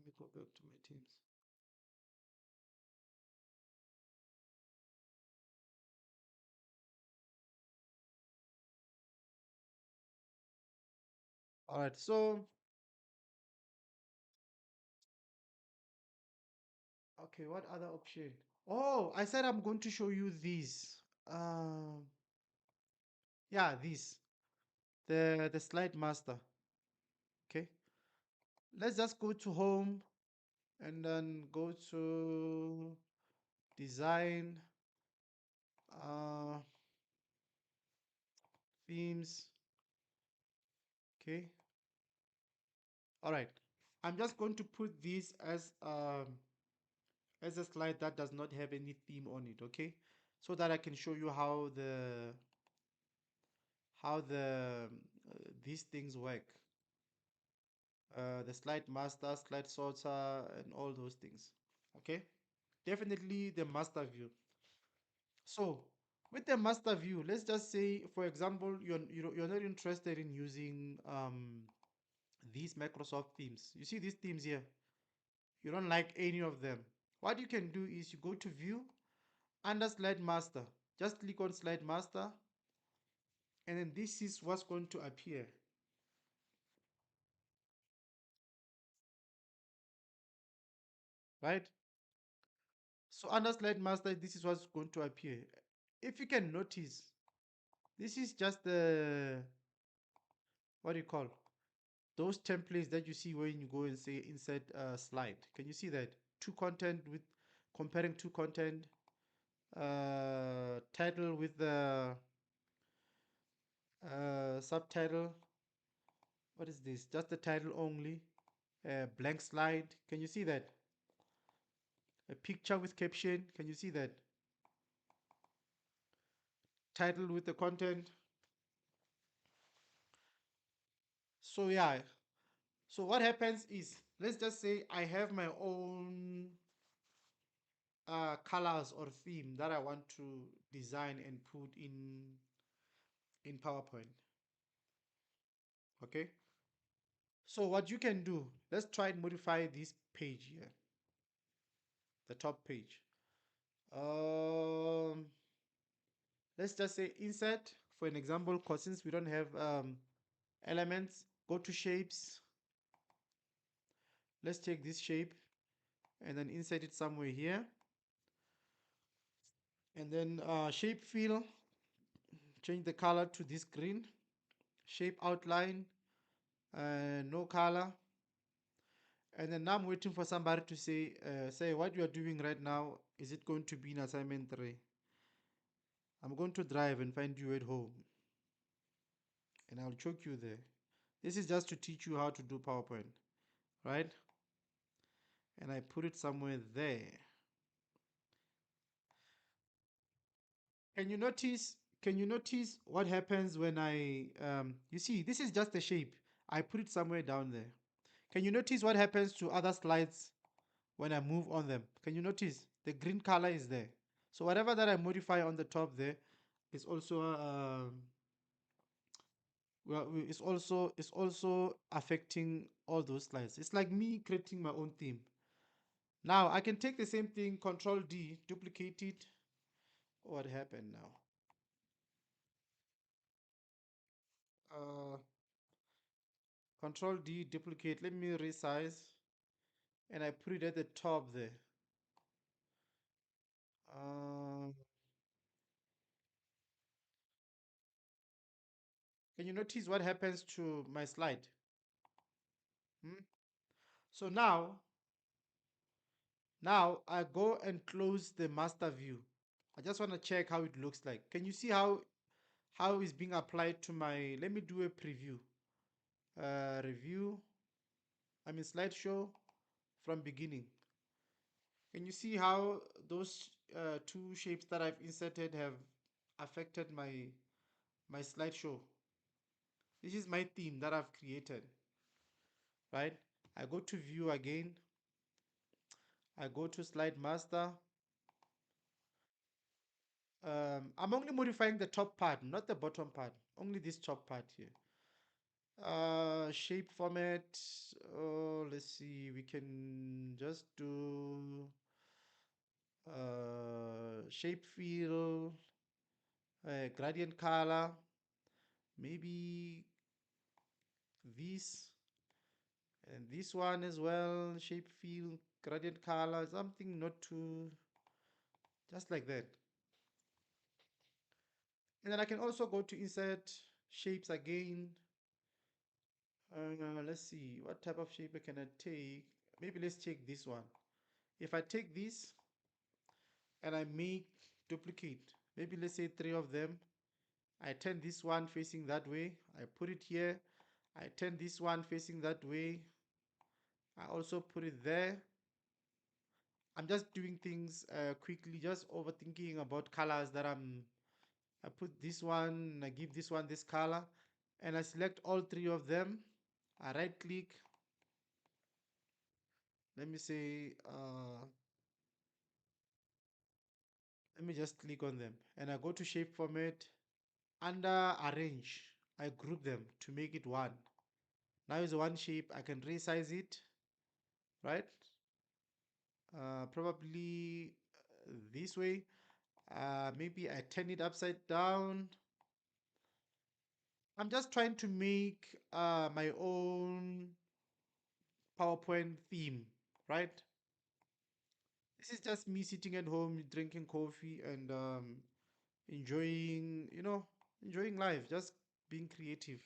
me go back to my Teams. All right. So, okay, what other option? Oh, I said I'm going to show you these. Yeah, this the slide master. Okay. Let's just go to home and then go to design, uh, themes. Okay. All right. I'm just going to put this as a slide that does not have any theme on it. Okay. So that I can show you how these things work. The slide master, slide sorter, and all those things. Okay. Definitely the master view. So with the master view, let's just say, for example, you're not interested in using these Microsoft themes. You see these themes here. You don't like any of them. What you can do is you go to view under slide master. Just click on slide master, and then this is what's going to appear, right? So under slide master, this is what's going to appear. If you can notice, this is just the, what do you call, those templates that you see when you go and say insert slide. Can you see that? Two content with comparing two content, title with the subtitle. What is this? Just the title only. Blank slide. Can you see that? A picture with caption. Can you see that? Title with the content. So yeah. So what happens is, let's just say I have my own colors or theme that I want to design and put in PowerPoint. Okay. So what you can do, let's try and modify this page here, the top page. Um, let's just say insert for an example, because since we don't have elements, go to shapes. Let's take this shape and then insert it somewhere here. And then shape fill, change the color to this green. Shape outline, no color. And then now I'm waiting for somebody to say what you are doing right now. Is it going to be in assignment 3? I'm going to drive and find you at home, and I'll choke you there. This is just to teach you how to do PowerPoint, right? And I put it somewhere there. Can you notice? Can you notice what happens when you see, this is just a shape. I put it somewhere down there. Can you notice what happens to other slides when I move on them? Can you notice the green color is there? So whatever that I modify on the top there is also well, it's also affecting all those slides. It's like me creating my own theme. Now I can take the same thing, Control D, duplicate it. What happened now? Uh, Control D, duplicate. Let me resize, and I put it at the top there. Uh, can you notice what happens to my slide? Hmm? So now I go and close the master view. I just want to check how it looks like. Can you see how it's being applied to my, let me do a preview. Review, I mean slideshow from beginning. Can you see how those two shapes that I've inserted have affected my slideshow? This is my theme that I've created, right? I go to view again. I go to slide master. I'm only modifying the top part, not the bottom part, only this top part here. Shape format. Oh, let's see. We can just do shape fill, gradient color, maybe this and this one as well. Shape fill, gradient color, something not too, just like that. And then I can also go to insert shapes again. Let's see, what type of shape can I take? Maybe let's take this one. If I take this and I make duplicate, maybe let's say three of them. I turn this one facing that way. I put it here. I turn this one facing that way. I also put it there. I'm just doing things quickly, just overthinking about colors that I put this one, I give this one this color, and I select all three of them. I right click. Let me say, let me just click on them and I go to shape format. Under arrange, I group them to make it one. Now is one shape. I can resize it, right? Probably this way. Maybe I turn it upside down. I'm just trying to make my own PowerPoint theme, right? This is just me sitting at home, drinking coffee and enjoying, enjoying life, just being creative,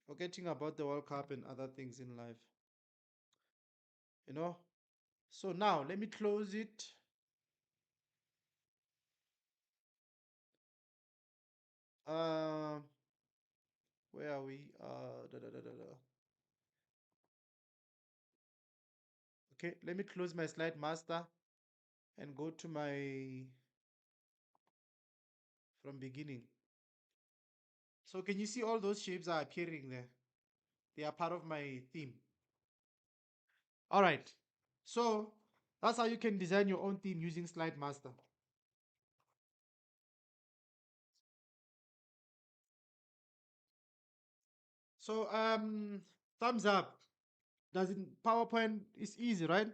forgetting about the World Cup and other things in life, you know. So now let me close it. Uh, where are we? Okay, let me close my slide master and go to my from beginning. So can you see all those shapes are appearing there? They are part of my theme. All right. So that's how you can design your own theme using Slide Master. So thumbs up. Doesn't PowerPoint is easy, right?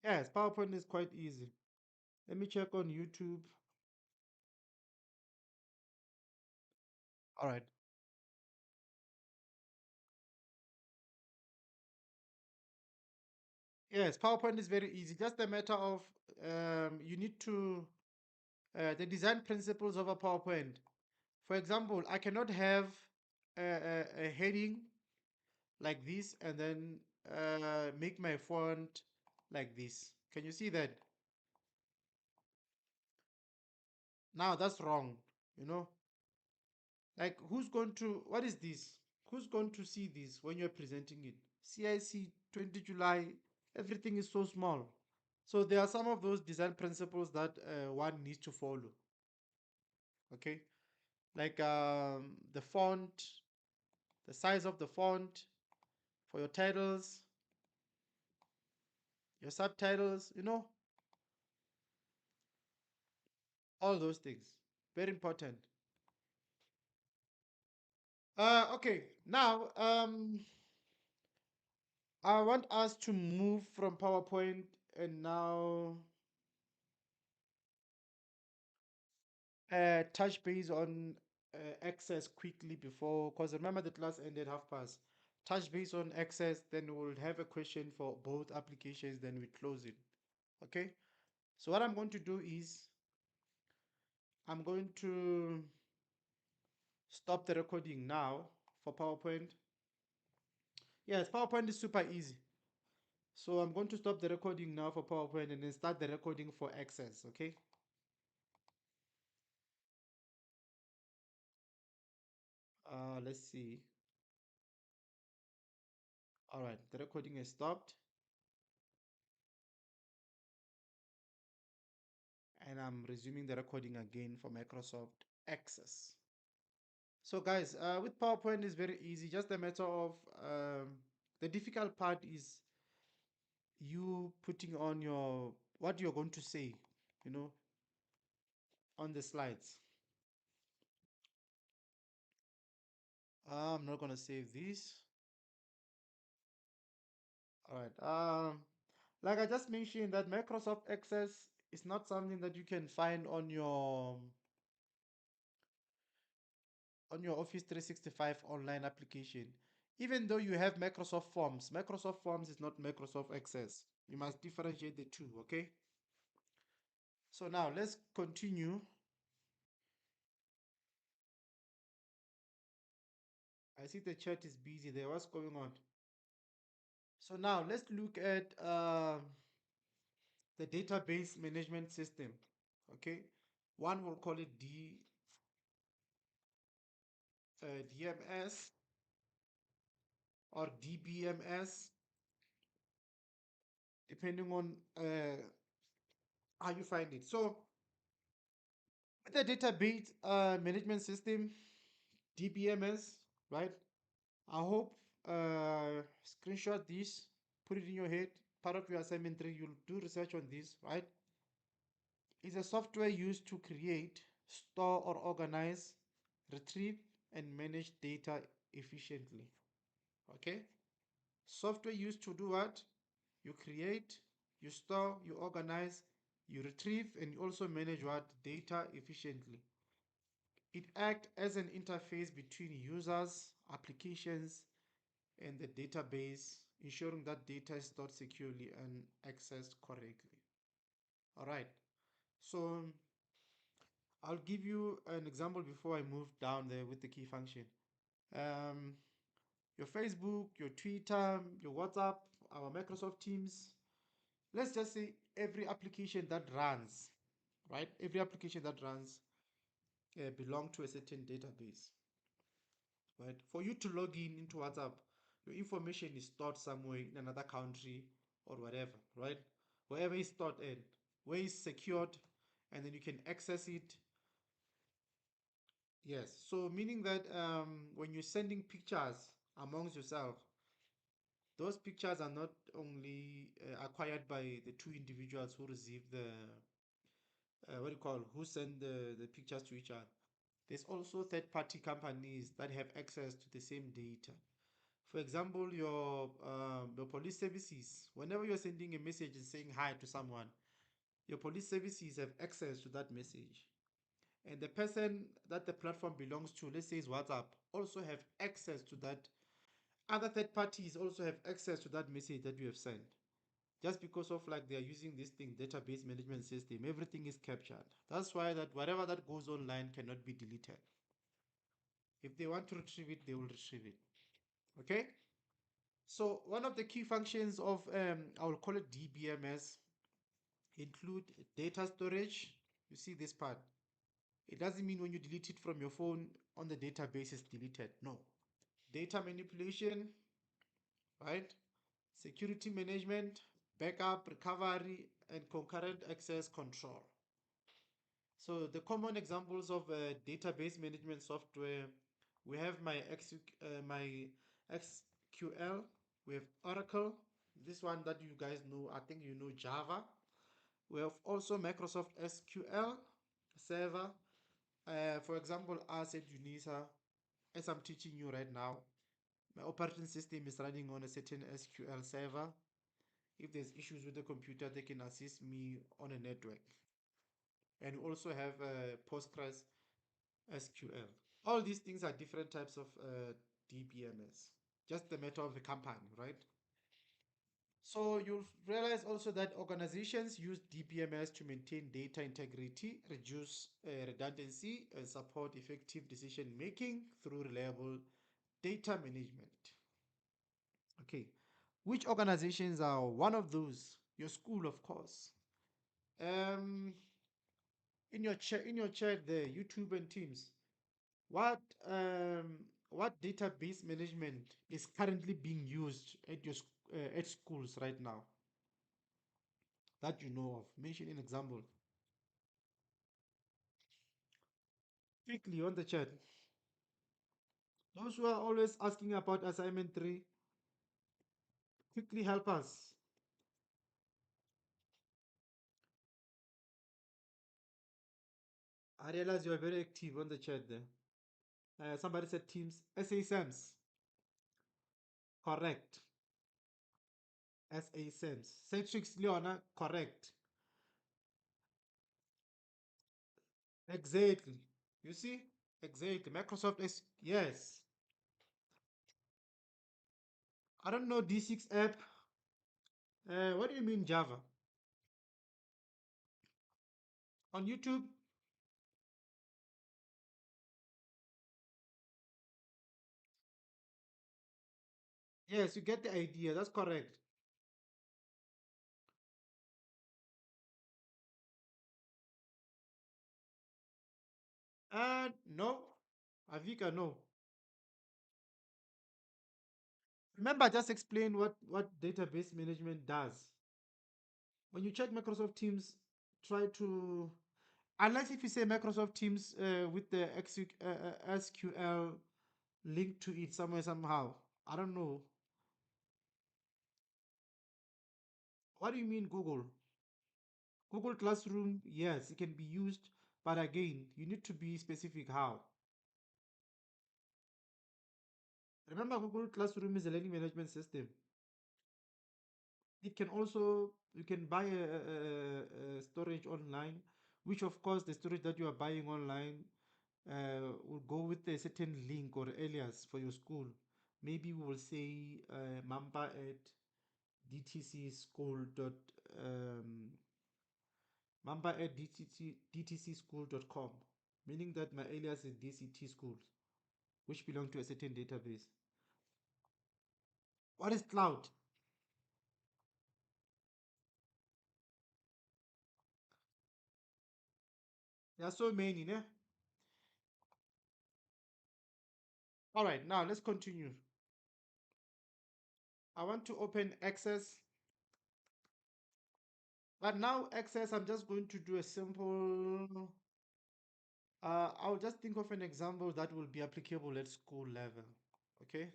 Yes, PowerPoint is quite easy. Let me check on YouTube. All right. Yes, PowerPoint is very easy. Just a matter of you need to the design principles of a PowerPoint. For example, I cannot have a heading like this and then make my font like this. Can you see that? Now that's wrong. You know, like who's going to, what is this? Who's going to see this when you're presenting it? CIC 20 July, everything is so small. So there are some of those design principles that one needs to follow. Okay, like the font, the size of the font for your titles, your subtitles, all those things. Very important. Okay, now I want us to move from PowerPoint and now touch base on access quickly before, because remember the class ended half past. Touch base on access, then we'll have a question for both applications, then we close it. Okay, so what I'm going to do is I'm going to stop the recording now for PowerPoint. Yes, PowerPoint is super easy. So I'm going to stop the recording now for PowerPoint and then start the recording for Access, okay? Let's see. All right, the recording is stopped and I'm resuming the recording again for Microsoft Access. So guys, with PowerPoint is very easy, just a matter of the difficult part is you putting on your what you're going to say, you know, on the slides. I'm not going to save this. All right. Like I just mentioned, that Microsoft Access is not something that you can find on your Office 365 online application. Even though you have Microsoft Forms is not Microsoft Access. You must differentiate the two, okay? So now let's continue. I see the chat is busy there. What's going on? So now let's look at the database management system. Okay, one will call it DMS or DBMS, depending on how you find it. So the database management system, DBMS, right? I hope screenshot this, put it in your head. Part of your assignment 3, you'll do research on this, right? It's a software used to create, store or organize, retrieve and manage data efficiently. Okay? Software used to do what? You create, you store, you organize, you retrieve, and you also manage what? Data efficiently. It acts as an interface between users, applications, and the database, ensuring that data is stored securely and accessed correctly. All right. So I'll give you an example before I move down there with the key function. Um, your Facebook, your Twitter, your WhatsApp, our Microsoft Teams. Let's just say every application that runs, right? Every application that runs belong to a certain database, right? For you to log in into WhatsApp, your information is stored somewhere in another country or whatever, right? Wherever it's stored in, where it's secured, and then you can access it. Yes, so meaning that when you're sending pictures amongst yourself, those pictures are not only acquired by the two individuals who receive the what do you call, who send the pictures to each other. There's also third-party companies that have access to the same data. For example, your police services. Whenever you're sending a message and saying hi to someone, your police services have access to that message. And the person that the platform belongs to, let's say is WhatsApp, also have access to that. Other third parties also have access to that message that you have sent. Just because of like they are using this thing, database management system, everything is captured. That's why that whatever that goes online cannot be deleted. If they want to retrieve it, they will retrieve it. Okay. So one of the key functions of I will call it DBMS include data storage. You see this part. It doesn't mean when you delete it from your phone on the database it's deleted. No. Data manipulation, right? Security management, backup, recovery, and concurrent access control. So the common examples of database management software, we have my SQL, we have Oracle, this one that you guys know, I think you know Java. We have also Microsoft SQL Server. For example, as at UNISA, as I'm teaching you right now, my operating system is running on a certain SQL server. If there's issues with the computer, they can assist me on a network. And we also have Postgres SQL. All these things are different types of DBMS. Just the matter of the company, right? So you'll realize also that organizations use DBMS to maintain data integrity, reduce redundancy, and support effective decision making through reliable data management. Okay, which organizations are one of those? Your school, of course. Um, in your chat there, YouTube and Teams. What what database management is currently being used at your at schools right now that you know of? Mention an example quickly on the chat. Those who are always asking about assignment 3, quickly help us. I realize you are very active on the chat there. Somebody said Teams, SASMs. Correct. SASMs. Centrix Leona, correct. Exactly. You see? Exactly. Microsoft is, yes. I don't know D6 app. What do you mean Java? On YouTube? Yes, you get the idea. That's correct. No. Avika, no. Remember, I just explained what database management does. When you check Microsoft Teams, try to, unless if you say Microsoft Teams with the SQL link to it somewhere, somehow. I don't know. What do you mean Google? Google Classroom, yes, it can be used, but again, you need to be specific how. Remember, Google Classroom is a learning management system. It can also, you can buy a storage online, which of course the storage that you are buying online will go with a certain link or alias for your school. Maybe we will say mamba at dtc school dot mamba at dtcschool.com, meaning that my alias is dct schools, which belong to a certain database. What is cloud? There are so many, ne? All right, now let's continue. I want to open Access, but now Access, I'm just going to do a simple, I'll just think of an example that will be applicable at school level, okay?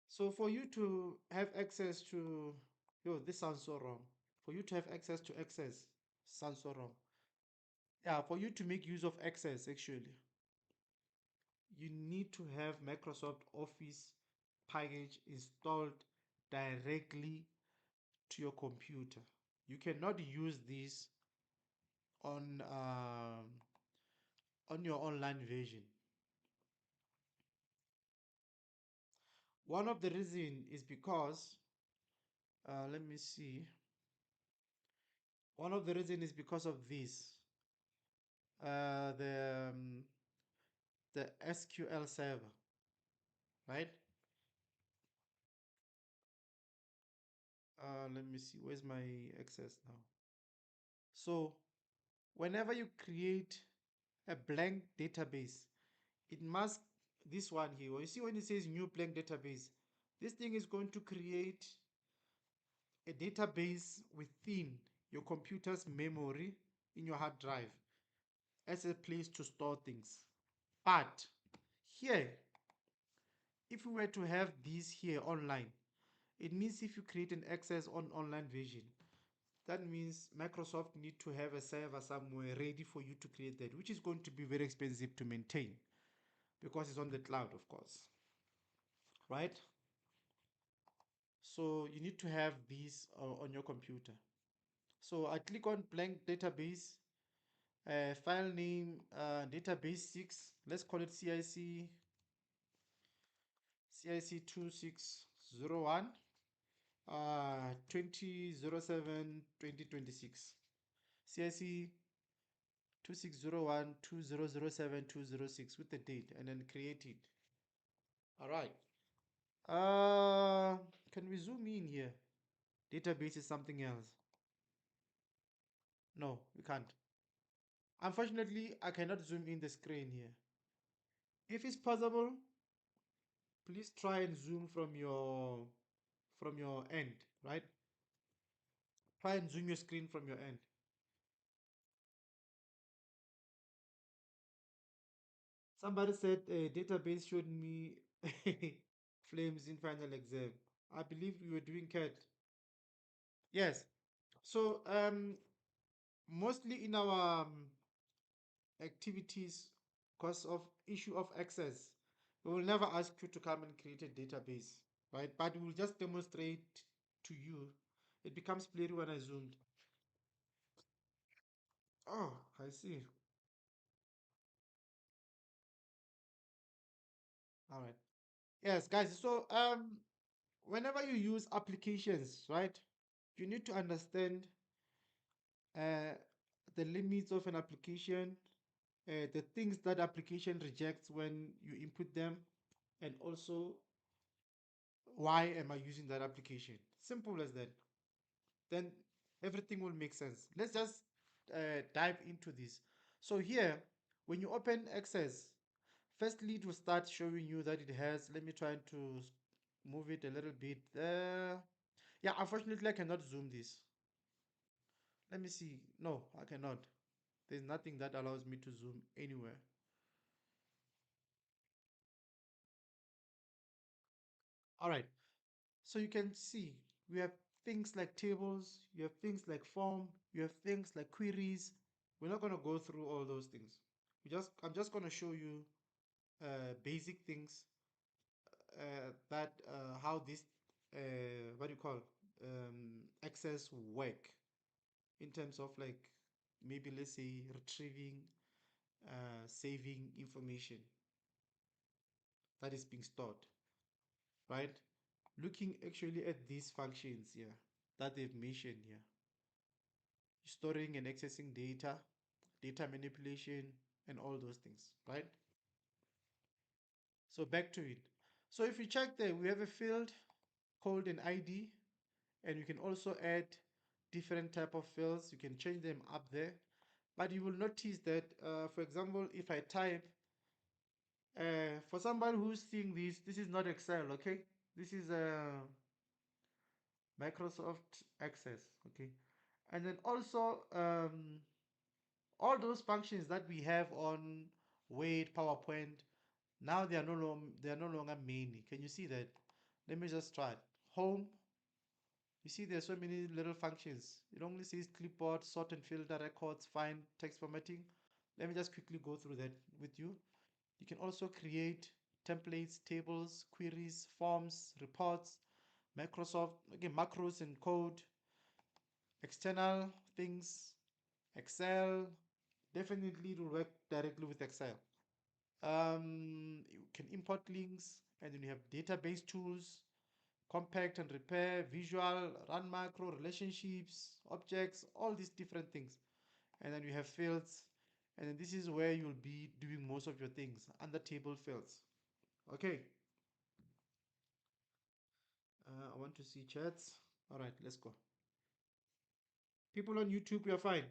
So for you to have access to, yo, this sounds so wrong. For you to have access to Access, sounds so wrong. Yeah, for you to make use of Access, actually, you need to have Microsoft Office package installed directly to your computer. You cannot use this on your online version. One of the reason is because let me see. One of the reason is because of this. Uh, the um, the SQL server, right? Let me see. Where's my access now? So whenever you create a blank database, it must, this one here, you see when it says new blank database, this thing is going to create a database within your computer's memory in your hard drive as a place to store things. But here, if we were to have this here online, it means if you create an access on online version, that means Microsoft need to have a server somewhere ready for you to create that, which is going to be very expensive to maintain because it's on the cloud, of course, right? So you need to have these on your computer. So I click on blank database, file name, database 6, let's call it CIC2601, 2007 2026. CIC 2601 2007 206 with the date and then create it. All right. Can we zoom in here? Database is something else. No, we can't. Unfortunately, I cannot zoom in the screen here. If it's possible, please try and zoom from your end, right? Try and zoom your screen from your end. Somebody said a database showed me flames in final exam. I believe we were doing CAT. Yes. So mostly in our activities, because of issue of access, we will never ask you to come and create a database, right? But we will just demonstrate to you. It becomes blurry when I zoomed. Oh, I see. All right. Yes, guys. So whenever you use applications, right, you need to understand uh, the limits of an application, the things that application rejects when you input them, and also why am I using that application? Simple as that. Then everything will make sense. Let's just dive into this. So here, when you open Access, firstly it will start showing you that it has, let me try to move it a little bit there. Yeah, unfortunately I cannot zoom this. Let me see. No, I cannot. There's nothing that allows me to zoom anywhere. All right. So you can see we have things like tables, you have things like form, you have things like queries. We're not going to go through all those things. I'm just going to show you basic things that how this what do you call access work in terms of like maybe let's say retrieving, saving information that is being stored, right? Looking actually at these functions here that they've mentioned here, storing and accessing data, data manipulation, and all those things, right? So back to it. So if you check there, we have a field called an ID, and you can also add different type of fields. You can change them up there, but you will notice that, for example, if I type, for somebody who's seeing this is not Excel, okay? This is Microsoft Access, okay? And then also, all those functions that we have on Word, PowerPoint, now they are no longer many. Can you see that? Let me just try it. Home. You see there's so many little functions. It only says clipboard, sort and filter records, find, text formatting. Let me just quickly go through that with you. You can also create templates, tables, queries, forms, reports, Microsoft, again, macros and code, external things, Excel. Definitely it will work directly with Excel. You can import links, and then you have database tools, compact and repair, visual, run macro, relationships, objects, all these different things. And then you have fields, and then this is where you'll be doing most of your things under table fields. Okay. I want to see chats. All right, let's go. People on YouTube, you're fine.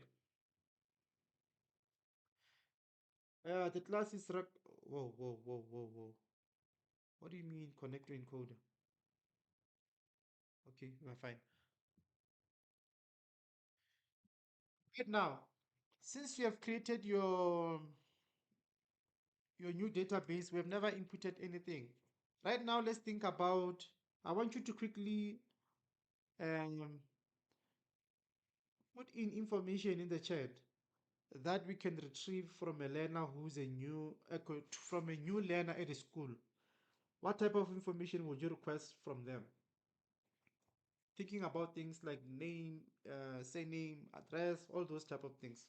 The class is whoa, whoa, whoa, whoa, whoa. What do you mean connect to encoder? Okay, we're fine. Right now, since you have created your new database, we have never inputted anything. Right now, let's think about, I want you to quickly um, put in information in the chat that we can retrieve from a learner who's a new, from a new learner at a school. What type of information would you request from them? Thinking about things like name, surname, address, all those type of things.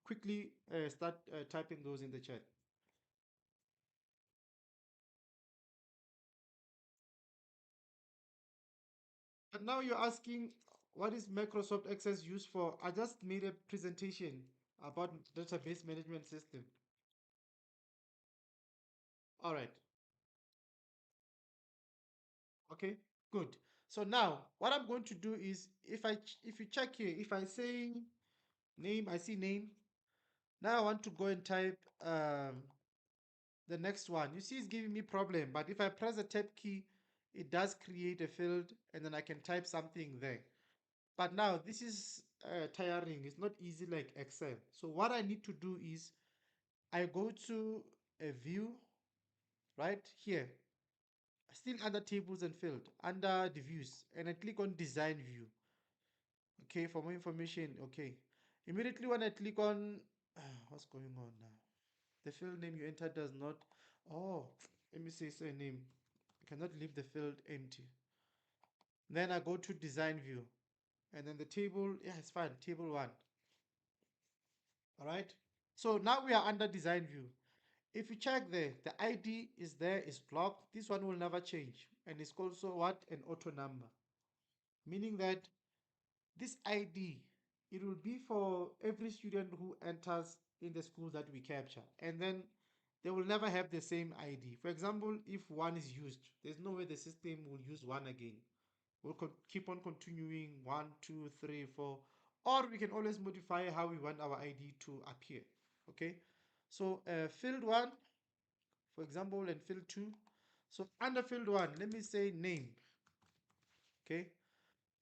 Quickly start typing those in the chat. And now you're asking, what is Microsoft Access used for? I just made a presentation about database management system. All right. Okay, good. So now what I'm going to do is if you check here, if I say name, I see name. Now I want to go and type the next one. You see it's giving me problem, but if I press the tab key, it does create a field and then I can type something there. But now this is tiring. It's not easy like Excel. So what I need to do is I go to a view right here, still under tables and field, under the views, and I click on design view. Okay, for more information. Okay, immediately when I click on what's going on now, the field name you entered does not, oh, let me say surname. I cannot leave the field empty. Then I go to design view, and then the table, yeah, it's fine, table one. All right, so now we are under design view. If you check there, the ID is there, is blocked. This one will never change. And it's also what? An auto number. Meaning that this ID, it will be for every student who enters in the schools that we capture. And then they will never have the same ID. For example, if one is used, there's no way the system will use one again. We'll keep on continuing one, two, three, four, or we can always modify how we want our ID to appear. Okay, so field one, for example, and field two. So under field one, let me say name. Okay,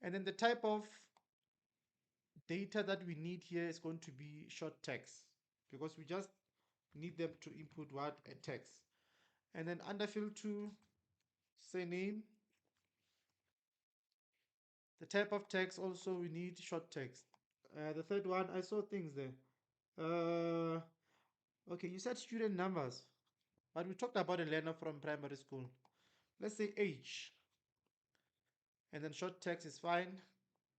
and then the type of data that we need here is going to be short text because we just need them to input what? A text. And then under field two, say name. The type of text also we need short text. The third one, I saw things there. Uh, okay, you said student numbers, but we talked about a learner from primary school. Let's say age, and then short text is fine.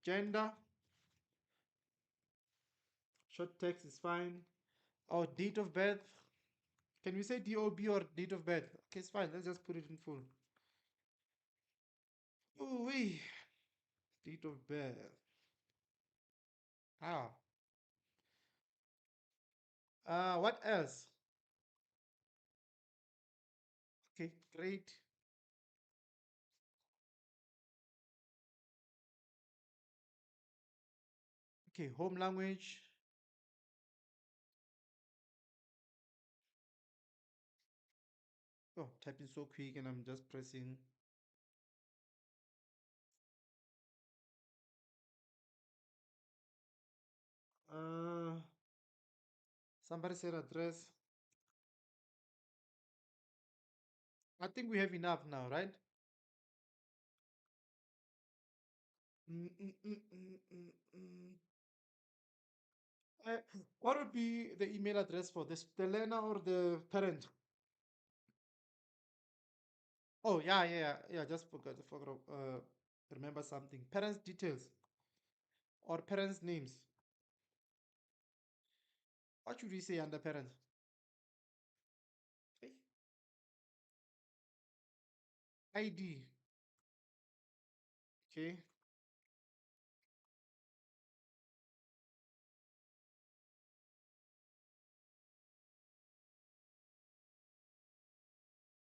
Gender, short text is fine. Or date of birth. Can we say DOB or date of birth? Okay, it's fine. Let's just put it in full. Ooh wee. Date of birth. Ah. What else? Okay, great. Okay, home language. Oh, typing so quick and I'm just pressing. Uh, Somebody said address. I think we have enough now, right? Mm, mm, mm, mm, mm, mm. Uh, what would be the email address for this, the learner or the parent? Oh yeah, yeah, yeah. Yeah, just forgot. Remember something. Parents' details or parents' names. What should we say under parents? Eh, ID. Okay.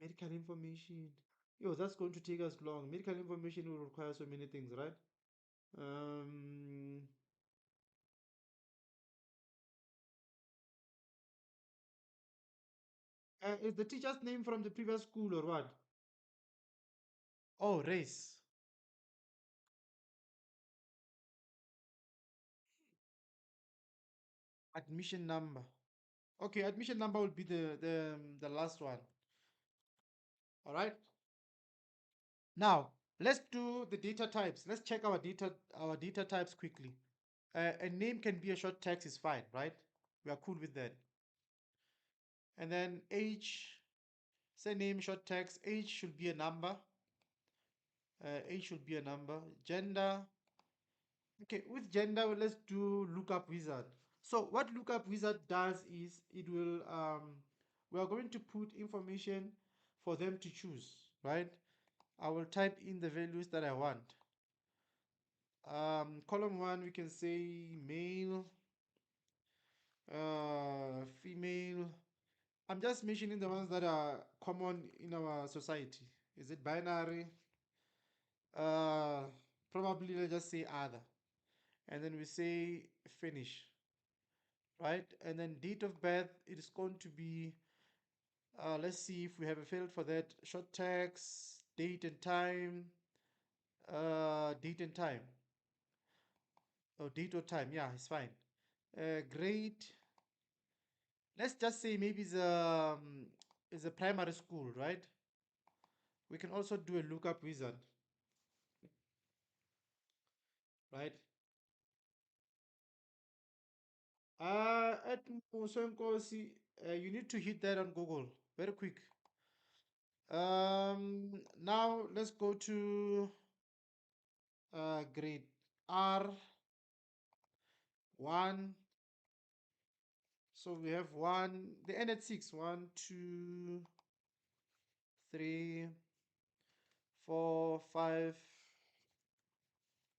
Medical information. Yo, that's going to take us long. Medical information will require so many things, right? Um, is the teacher's name from the previous school or what? Oh, race. Admission number. Okay, admission number will be the last one. All right. Now let's do the data types. Let's check our data types quickly. A name can be a short text is fine, right? We are cool with that. And then age, say name short text. Age should be a number. Age should be a number. Gender. Okay, with gender, let's do lookup wizard. So what lookup wizard does is it will we are going to put information for them to choose, right? I will type in the values that I want. Column one, we can say male, female. I'm just mentioning the ones that are common in our society. Is it binary? Uh, Probably let's just say other. And then we say finish, right? And then date of birth, it is going to be, let's see if we have a field for that. Short text, date and time. Oh, date or time, yeah, it's fine. Grade, let's just say maybe it's a primary school, right? We can also do a lookup wizard, right? At Musenkosi, you need to hit that on Google very quick. Now let's go to grade R1 So we have one, the end at six. 1, 2, 3, 4, 5,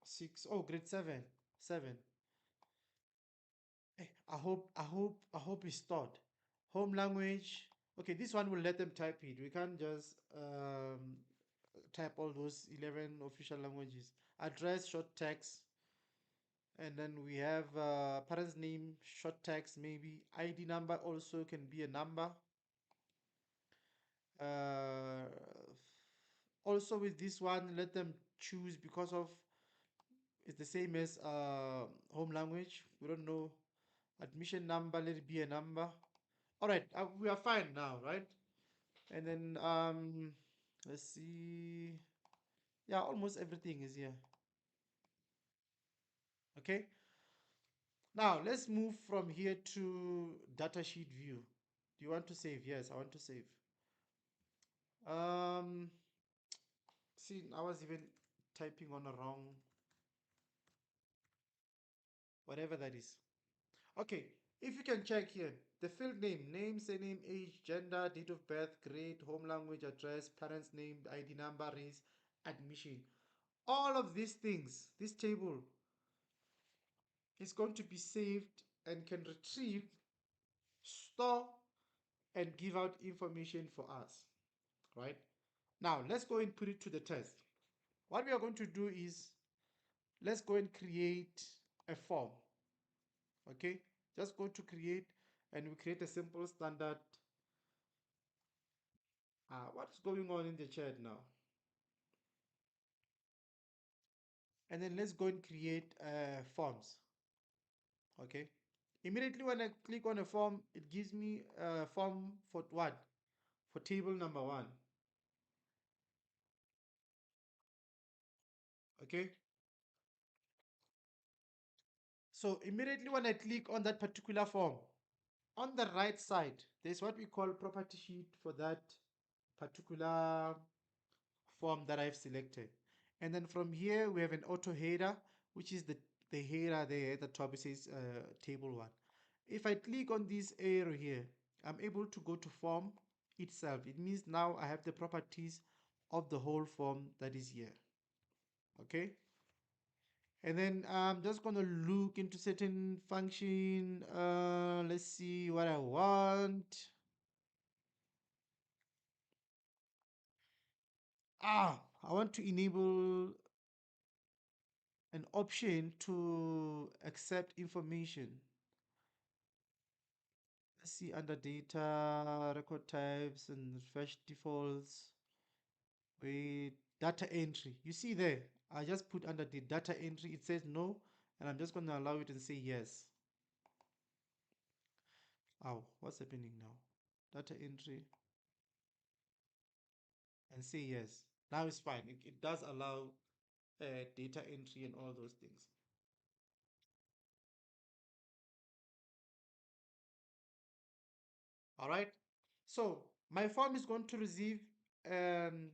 6. Oh, grade 7. 7. I hope it's taught. Home language. Okay, this one will let them type it. We can't just type all those 11 official languages. Address, short text. And then we have parent's name, short text, maybe. ID number also can be a number. Uh, Also with this one, let them choose because of it's the same as home language. We don't know admission number. Let it be a number. All right, we are fine now, right? And then let's see. Yeah, almost everything is here. Okay. Now let's move from here to datasheet view. Do you want to save? Yes, I want to save. Um, See, I was even typing on a wrong, whatever that is. Okay, if you can check here, the field name, surname, age, gender, date of birth, grade, home language, address, parents' name, ID number, race, admission. All of these things, this table is going to be saved and can retrieve, store, and give out information for us, right? Now, let's go and put it to the test. What we are going to do is, let's go and create a form, okay? Just go to create, and we create a simple standard. What's going on in the chat now? And then let's go and create forms, okay? Immediately when I click on a form, it gives me a form for what? For table number 1, okay? So immediately when I click on that particular form, on the right side, there's what we call property sheet for that particular form that I've selected. And then from here, we have an auto header, which is the header there at the top. It says table 1. If I click on this arrow here, I'm able to go to form itself. It means now I have the properties of the whole form that is here. Okay. And then I'm just going to look into certain function. Let's see what I want. I want to enable an option to accept information. Let's see under data, record types, and fetch defaults. Wait, data entry. You see there, I just put under the data entry. It says no, and I'm just going to allow it and say yes. Oh, what's happening now? Data entry and say yes. Now it's fine. It does allow data entry and all those things. All right. So my form is going to receive um,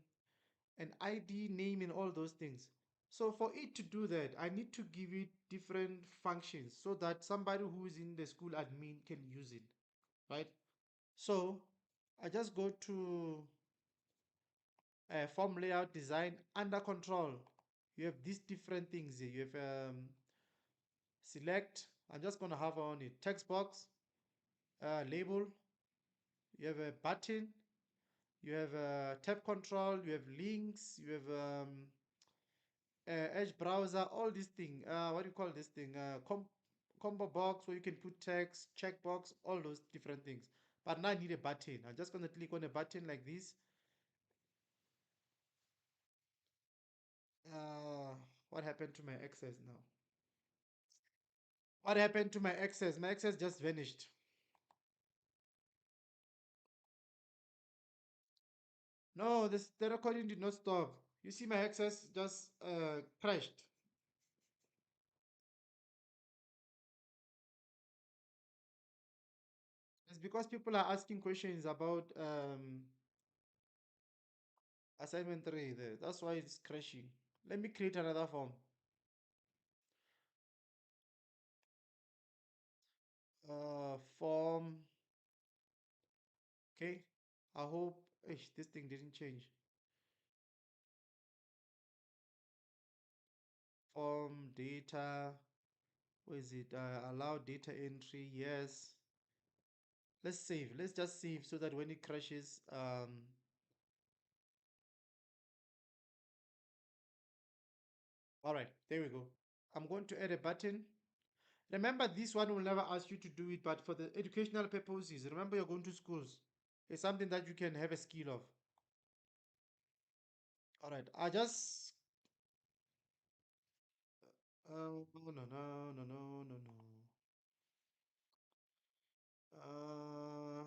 an ID, name, and all those things. So for it to do that, I need to give it different functions so that somebody who is in the school admin can use it, right? So I just go to form layout design under control. You have these different things here. You have select. I'm just going to have on it text box, label. You have a button. You have tab control. You have links. You have Edge browser. All these thing. What do you call this thing? Combo box where you can put text, checkbox, all those different things. But now I need a button. I'm just going to click on a button like this. Uh, what happened to my access now? What happened to my access? My access just vanished. No, the recording did not stop. You see my access just crashed. It's because people are asking questions about assignment 3 there. That's why it's crashing. Let me create another form. Form. Okay. I hope this thing didn't change. Form data. What is it? Allow data entry. Yes. Let's save. Let's just save so that when it crashes, all right, there we go. I'm going to add a button. Remember, this one will never ask you to do it, but for the educational purposes, remember you're going to schools. It's something that you can have a skill of. All right, I just no no no no no no no. Uh,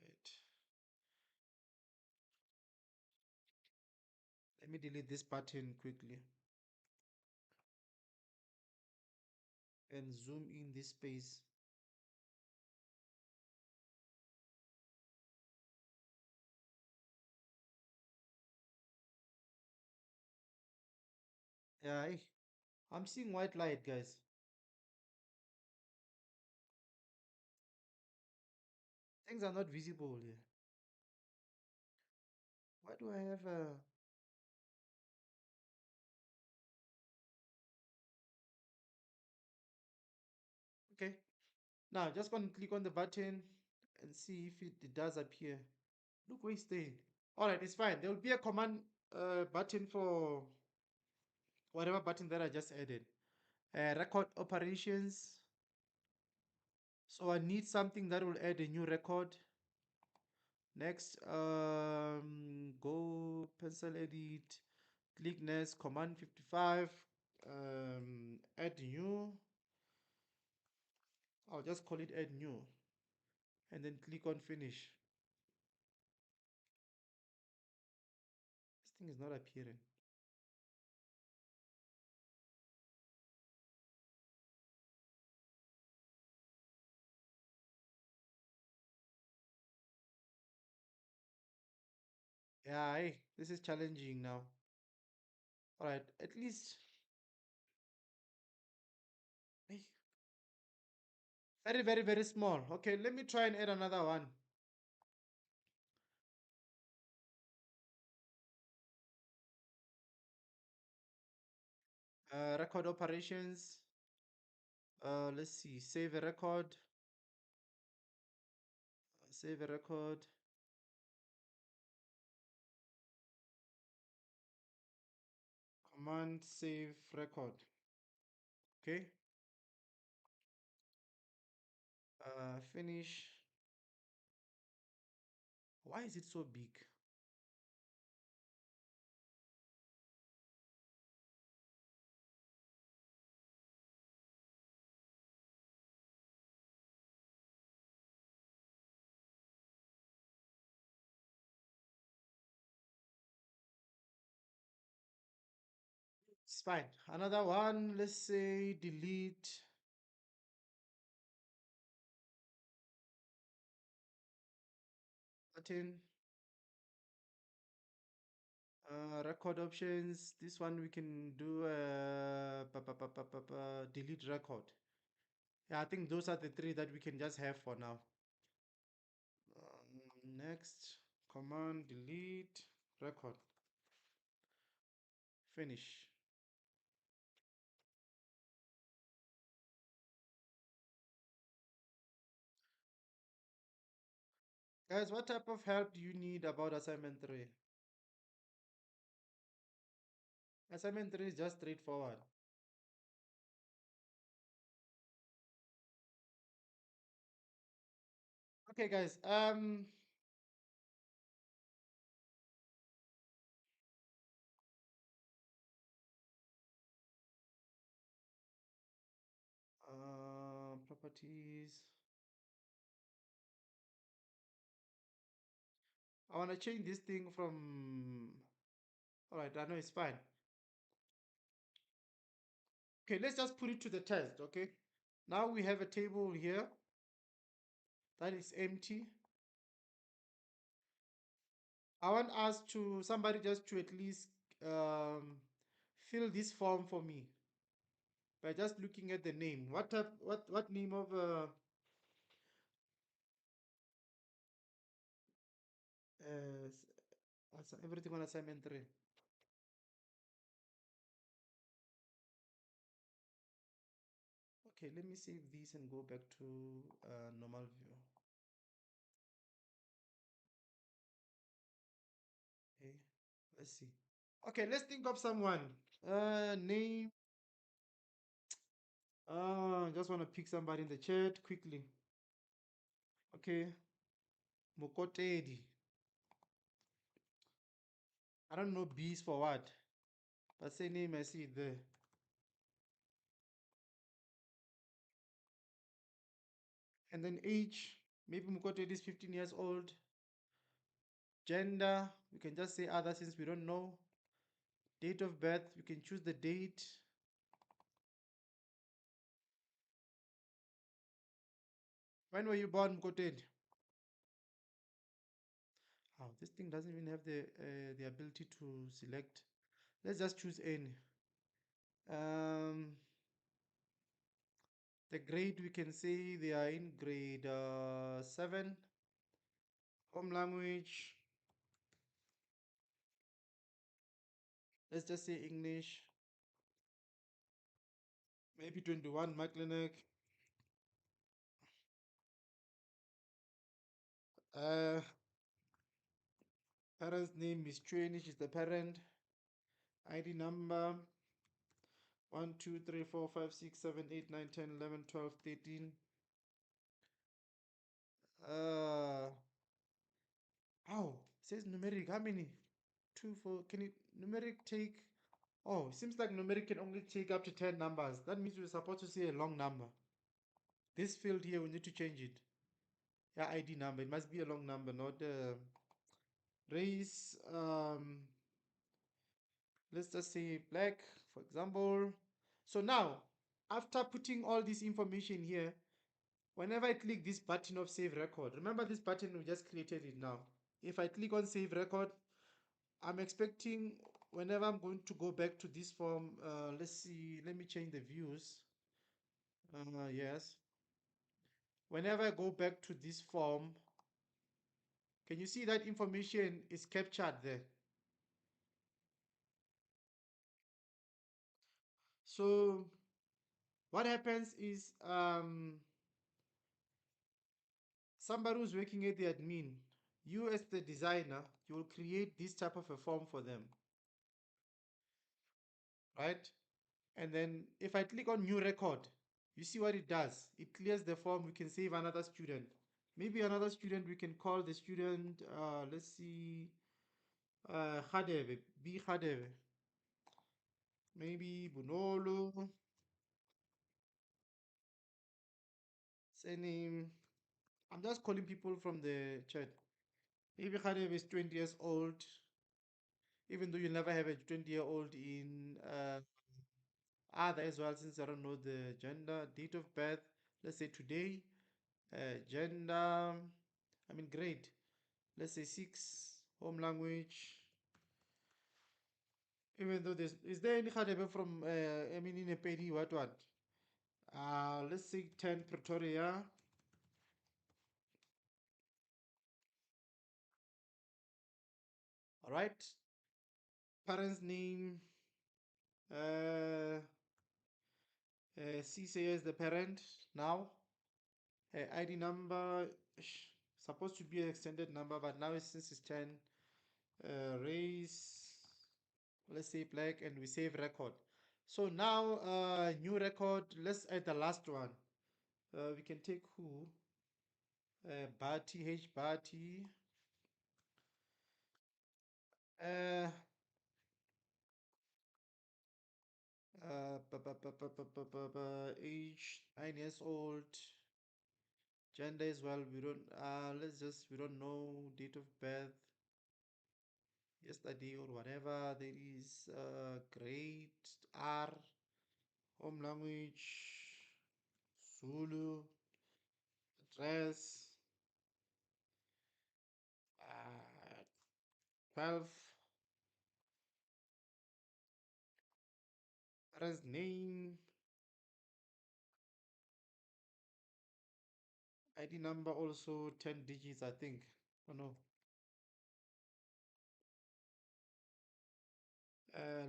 wait. Let me delete this button quickly and zoom in this space. Yeah, I'm seeing white light, guys. Things are not visible here. Why do I have a... Okay. Now, just going to click on the button and see if it does appear. Look where it's staying. All right, it's fine. There will be a command button for whatever button that I just added. Record operations. So I need something that will add a new record. Next, go pencil edit, click next, command 55, add new. I'll just call it add new and then click on finish. This thing is not appearing. Yeah, this is challenging now. All right, at least hey, very, very, very small. Okay, let me try and add another one. Record operations. Let's see, save a record. Save a record. Command save record. Okay. Finish. Why is it so big? It's fine. Another one. Let's say delete button. Record options. This one we can do delete record. Yeah, I think those are the three that we can just have for now. Next, command delete record. Finish. Guys, what type of help do you need about assignment 3? Assignment 3 is just straightforward. Okay, guys. Properties. I want to change this thing from... All right, I know it's fine. Okay, let's just put it to the test, okay? Now we have a table here that is empty. I want us to, somebody just to at least fill this form for me. by just looking at the name. What type, what name of everything on assignment 3? Okay, let me save this and go back to normal view. Okay, let's see. Okay, let's think of someone. Name. Just want to pick somebody in the chat quickly. Okay, Mokotedi. I don't know B's for what, but say name I see it there. And then age, maybe Mokotedi is 15 years old. Gender, we can just say other since we don't know. Date of birth, you can choose the date. When were you born, Mokotedi? Oh, this thing doesn't even have the ability to select. Let's just choose any. Um, the grade, we can say they are in grade 7. Home language, let's just say English. Maybe 21, my clinic. Uh, Parent's name is Chueni, she's the parent. ID number 1, 2, 3, 4, 5, 6, 7, 8, 9, 10, 11, 12, 13. Oh, it says numeric. How many? 2, 4. Can it numeric take? Oh, seems like numeric can only take up to 10 numbers. That means we're supposed to say a long number. This field here, we need to change it. Yeah, ID number. It must be a long number, not race. Let's just say black, for example. So now, after putting all this information here, whenever I click this button of save record, remember this button, we just created it now. If I click on save record, I'm expecting whenever I'm going to go back to this form, let's see, let me change the views. Yes. Whenever I go back to this form, can you see that information is captured there? So what happens is somebody who's working at the admin, you as the designer, you will create this type of a form for them, right? And then if I click on new record, you see what it does. It clears the form. We can save another student. Maybe another student, we can call the student, let's see, Khadebe, B Khadebe. Maybe Bunolo, say name. I'm just calling people from the chat. Maybe Khadebe is 20 years old, even though you never have a 20-year-old in other as well, since I don't know the gender, date of birth, let's say today, gender, I mean grade, let's say 6, home language, even though is there any Khadebe from, I mean in a pedi, what, let's say 10 Pretoria, all right, parents name, uh, CC is the parent now, ID number, supposed to be an extended number, but now since it's 10, race, let's say black, and we save record. So now new record, let's add the last one. We can take who? Bati, H Bati. Uh, Age 9 years old. Gender as well. We don't. We don't know date of birth. Yesterday or whatever. There is grade R. Home language. Zulu. Address. 12. Parent's name. ID number also 10 digits, I think. Oh no.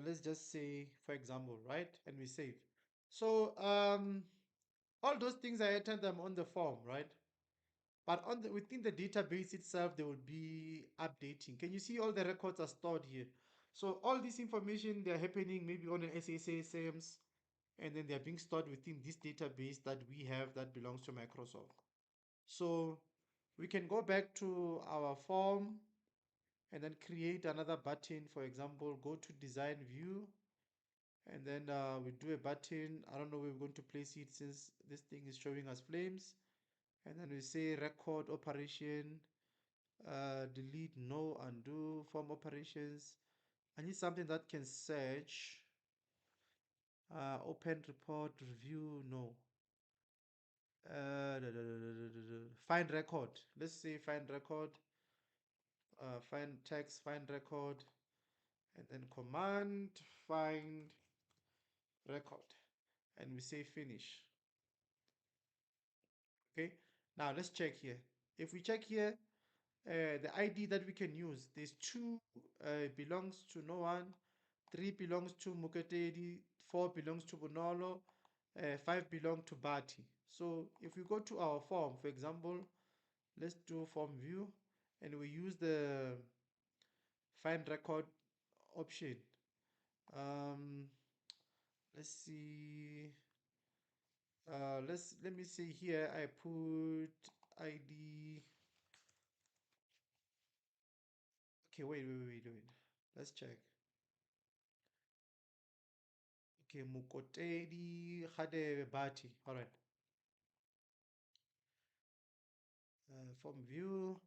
Let's just say, for example, right? And we save. So all those things I entered them on the form, right? But on the within the database itself, they will be updating. Can you see all the records are stored here? So all this information they're happening maybe on an SSASMs, and then they're being stored within this database that we have that belongs to Microsoft. So we can go back to our form and then create another button. For example, go to design view, and then we do a button. I don't know where we're going to place it since this thing is showing us flames. And then we say record operation, delete, no, undo, form operations. I need something that can search, open report, review, no. Find record. Let's say find record, find text, find record, and then command find record, and we say finish. Okay, now let's check here. If we check here, the ID that we can use, there's two belongs to no one, three belongs to Muketedi, four belongs to Bonolo, five belong to Bati. So if we go to our form, for example, let's do form view, and we use the find record option. Um, let's see. Let me see here. I put ID. Okay, wait. Let's check. Okay, Mukotedi Khade Bati. All right. Form view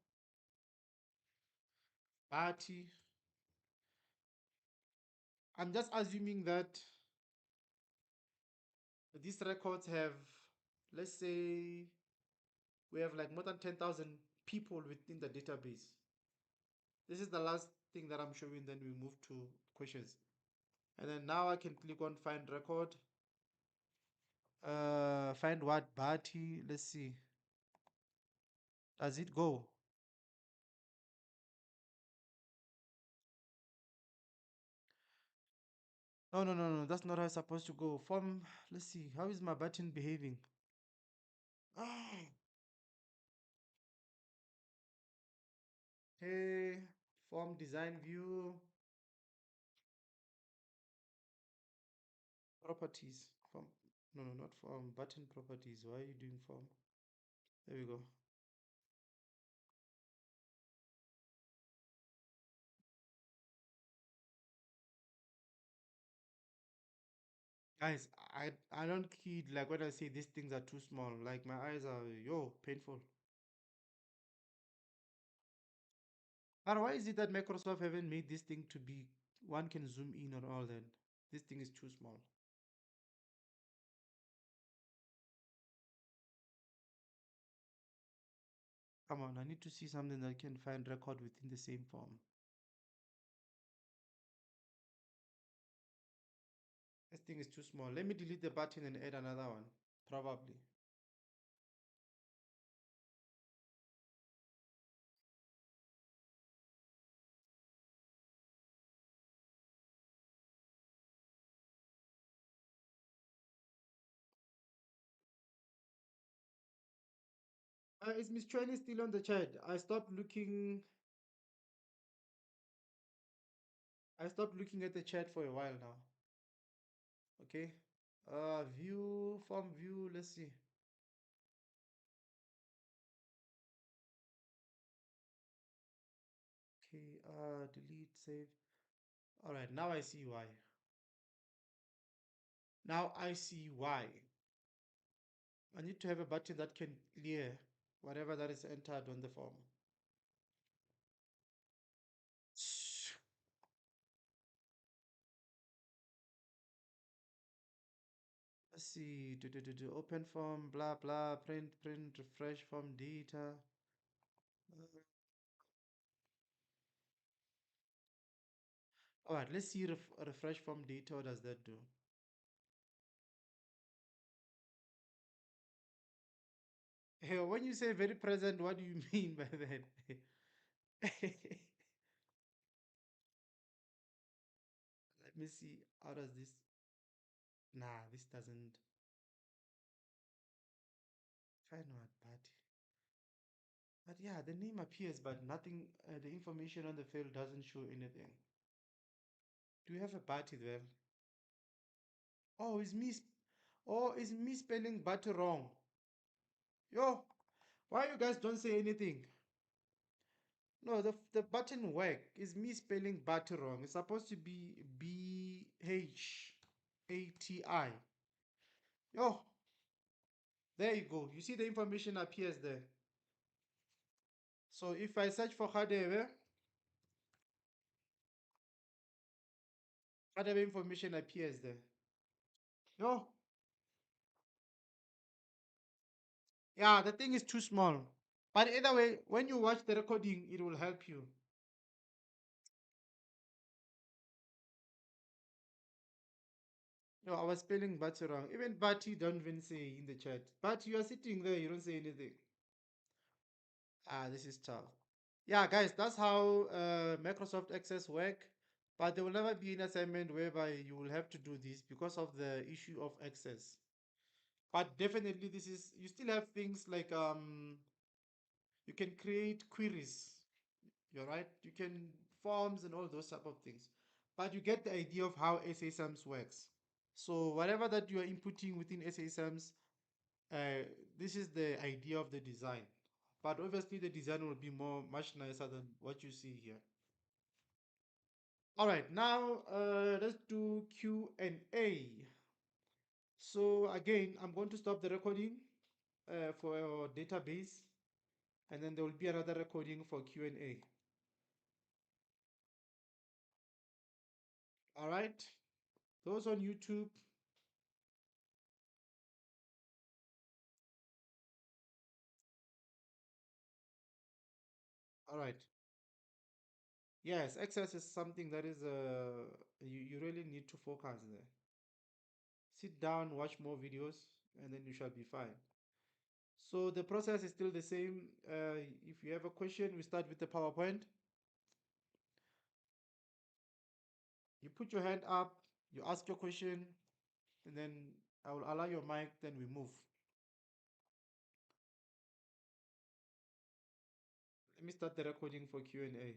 Bati. I'm just assuming that these records have, let's say, we have like more than 10,000 people within the database. This is the last thing that I'm showing. Then we move to questions. And then now I can click on find record. Find what Bati. Let's see. Does it go? No. That's not how it's supposed to go. Form. Let's see. How is my button behaving? Ah. Hey. Form design view. Properties. Form. No, not form. Button properties. Why are you doing form? There we go. Guys, I don't kid like when I say these things are too small. Like my eyes are painful. But why is it that Microsoft haven't made this thing to be one can zoom in on all that? This thing is too small. Come on, I need to see something that can find record within the same form. This thing is too small. Let me delete the button and add another one. Probably. Is Miss Cheney still on the chat? I stopped looking at the chat for a while now. Okay. View, form view, let's see. Okay, delete, save. All right, now I see why. Now I see why. I need to have a button that can clear whatever that is entered on the form. Let's see. Open form, blah blah, print, refresh form data. All right, let's see refresh form data. What does that do? When you say very present, what do you mean by that? Let me see. How does this? Nah, this doesn't. Find what party? But yeah, the name appears, but nothing. The information on the field doesn't show anything. Do you have a party there? Oh, is me? Oh, is me spelling party wrong? Yo, why you guys don't say anything? No, the button work is me spelling party wrong. It's supposed to be BHATI. Yo, there you go. You see the information appears there. So if I search for Hadebe, Hadebe information appears there. Yo, yeah, the thing is too small. But either way, when you watch the recording, it will help you. No, I was spelling Bati wrong. Even Bati don't even say in the chat. But you are sitting there, you don't say anything. Ah, this is tough. Yeah, guys, that's how Microsoft Access work. But there will never be an assignment whereby you will have to do this because of the issue of access. But definitely, this is you still have things like you can create queries. You're right. You can forms and all those type of things. But you get the idea of how SASMs works. So whatever that you are inputting within SASMs, this is the idea of the design. But obviously the design will be much nicer than what you see here. All right, now let's do Q&A. So again, I'm going to stop the recording for our database, and then there will be another recording for Q&A. All right, those on YouTube, all right. Yes, access is something that is you really need to focus there. Sit down, watch more videos, and then you shall be fine. So the process is still the same. If you have a question, we start with the PowerPoint. You put your hand up, you ask your question, and then I will allow your mic, then we move. Let me start the recording for Q&A.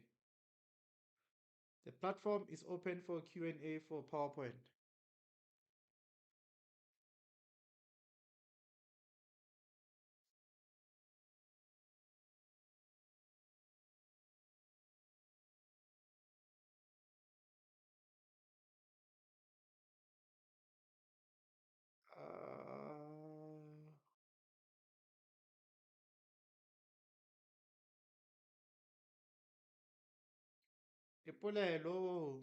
The platform is open for Q&A for PowerPoint. Uh, Epolelo,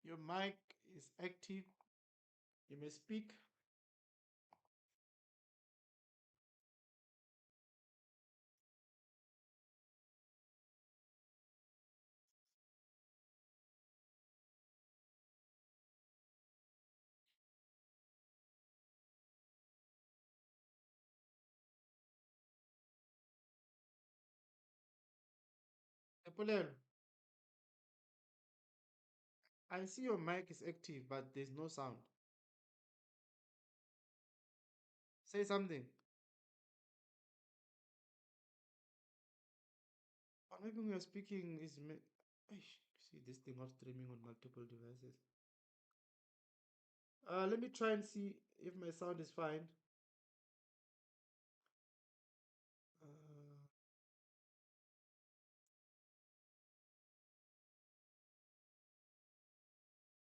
your mic is active. You may speak. Epolelo, I see your mic is active, but there's no sound. Say something. Or maybe we are speaking is. Eish, see this thing of streaming on multiple devices. Let me try and see if my sound is fine. Uh,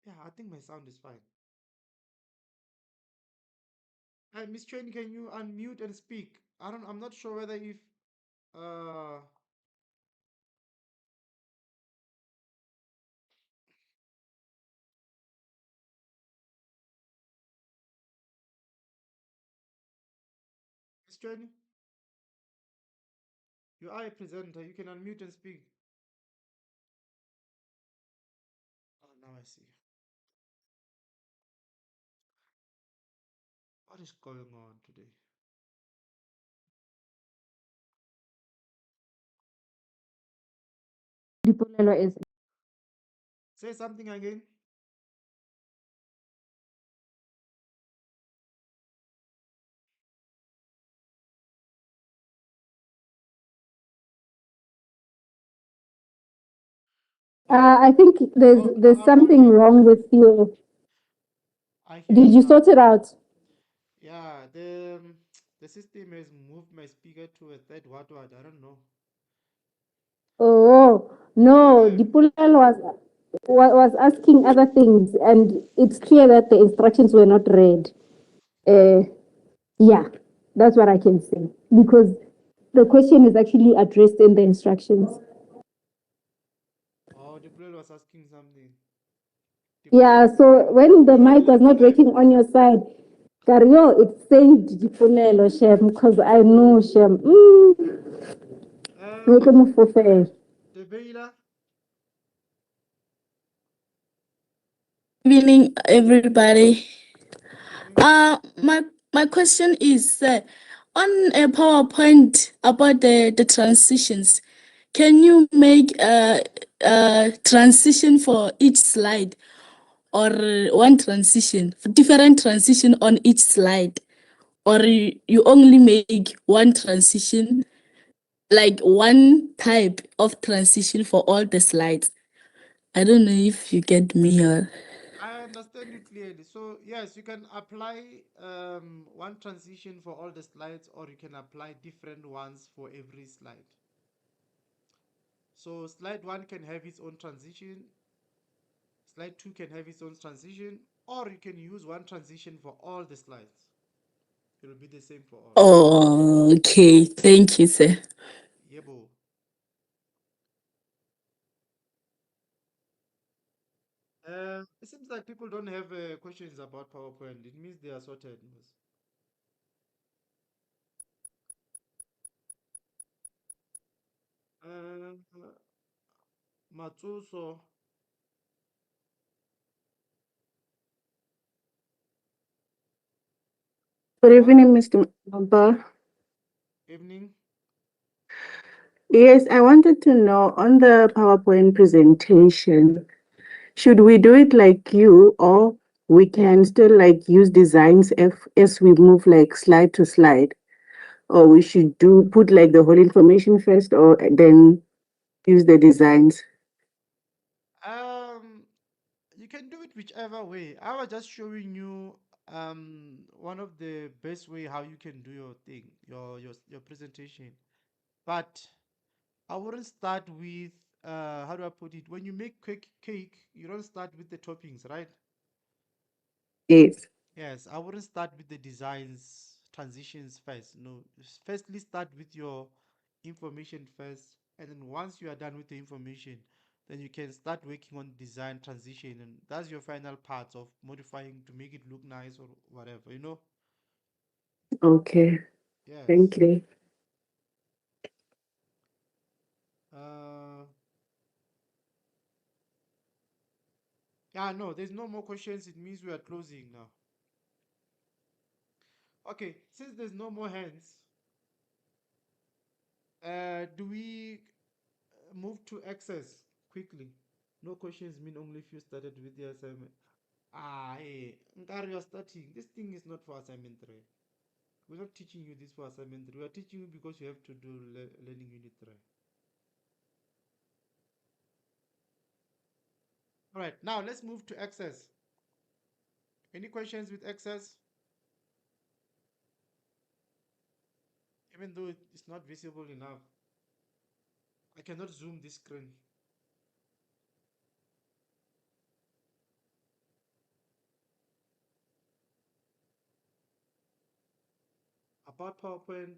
yeah, I think my sound is fine. Miss Train, can you unmute and speak? I'm not sure whether if Miss Train, you are a presenter. You can unmute and speak. Oh, now I see. What is going on today? Dipolelo is. Say something again. I think there's something Okay. wrong with you. I hear Did you you now. sort it out? Yeah, the system has moved my speaker to a third what. I don't know. Oh no, Anyway, Dipolelo was asking other things, and it's clear that the instructions were not read. Uh, yeah, that's what I can say because the question is actually addressed in the instructions. oh, the player was asking something. Yeah, so when the mic was not working on your side, Cario, it said Dipolelo, Shem, because I know Shem. Make a Um, move for fair. the Vela. Evening, everybody. Evening. My question is on a PowerPoint about the transitions. Can you make a transition for each slide or one transition, different transition on each slide, or you only make one transition, like one type of transition for all the slides? I don't know if you get me or. I understand you clearly. So yes, you can apply one transition for all the slides, or you can apply different ones for every slide. So slide 1 can have its own transition, slide 2 can have its own transition, or you can use one transition for all the slides. It will be the same for all. Oh, okay. Thank you, sir. Yebo. It seems like people don't have questions about PowerPoint. It means they are sorted. Uh, Matsuso, Good what? evening, Mr. Mamba. Evening. Yes, I wanted to know on the PowerPoint presentation, should we do it like you, or we can still like use designs as we move like slide to slide, or we should do put like the whole information first, or then use the designs? Um, you can do it whichever way. I was just showing you one of the best way how you can do your thing, your presentation. But I wouldn't start with how do I put it? When you make cake, you don't start with the toppings, right? Yes. Yes, I wouldn't start with the designs transitions first. No, firstly start with your information first, and then once you are done with the information, then you can start working on design transition, and that's your final part of modifying to make it look nice or whatever, you know? Okay. Yes. Thank you. Uh, yeah, no, there's no more questions. It means we are closing now. Okay, since there's no more hands, do we move to access quickly? No questions mean only if you started with the assignment. Ah, hey, Nkari, you're starting. This thing is not for assignment 3. We're not teaching you this for assignment 3. We are teaching you because you have to do learning unit 3. All right, now let's move to access. Any questions with access? Even though it's not visible enough, I cannot zoom this screen. About PowerPoint,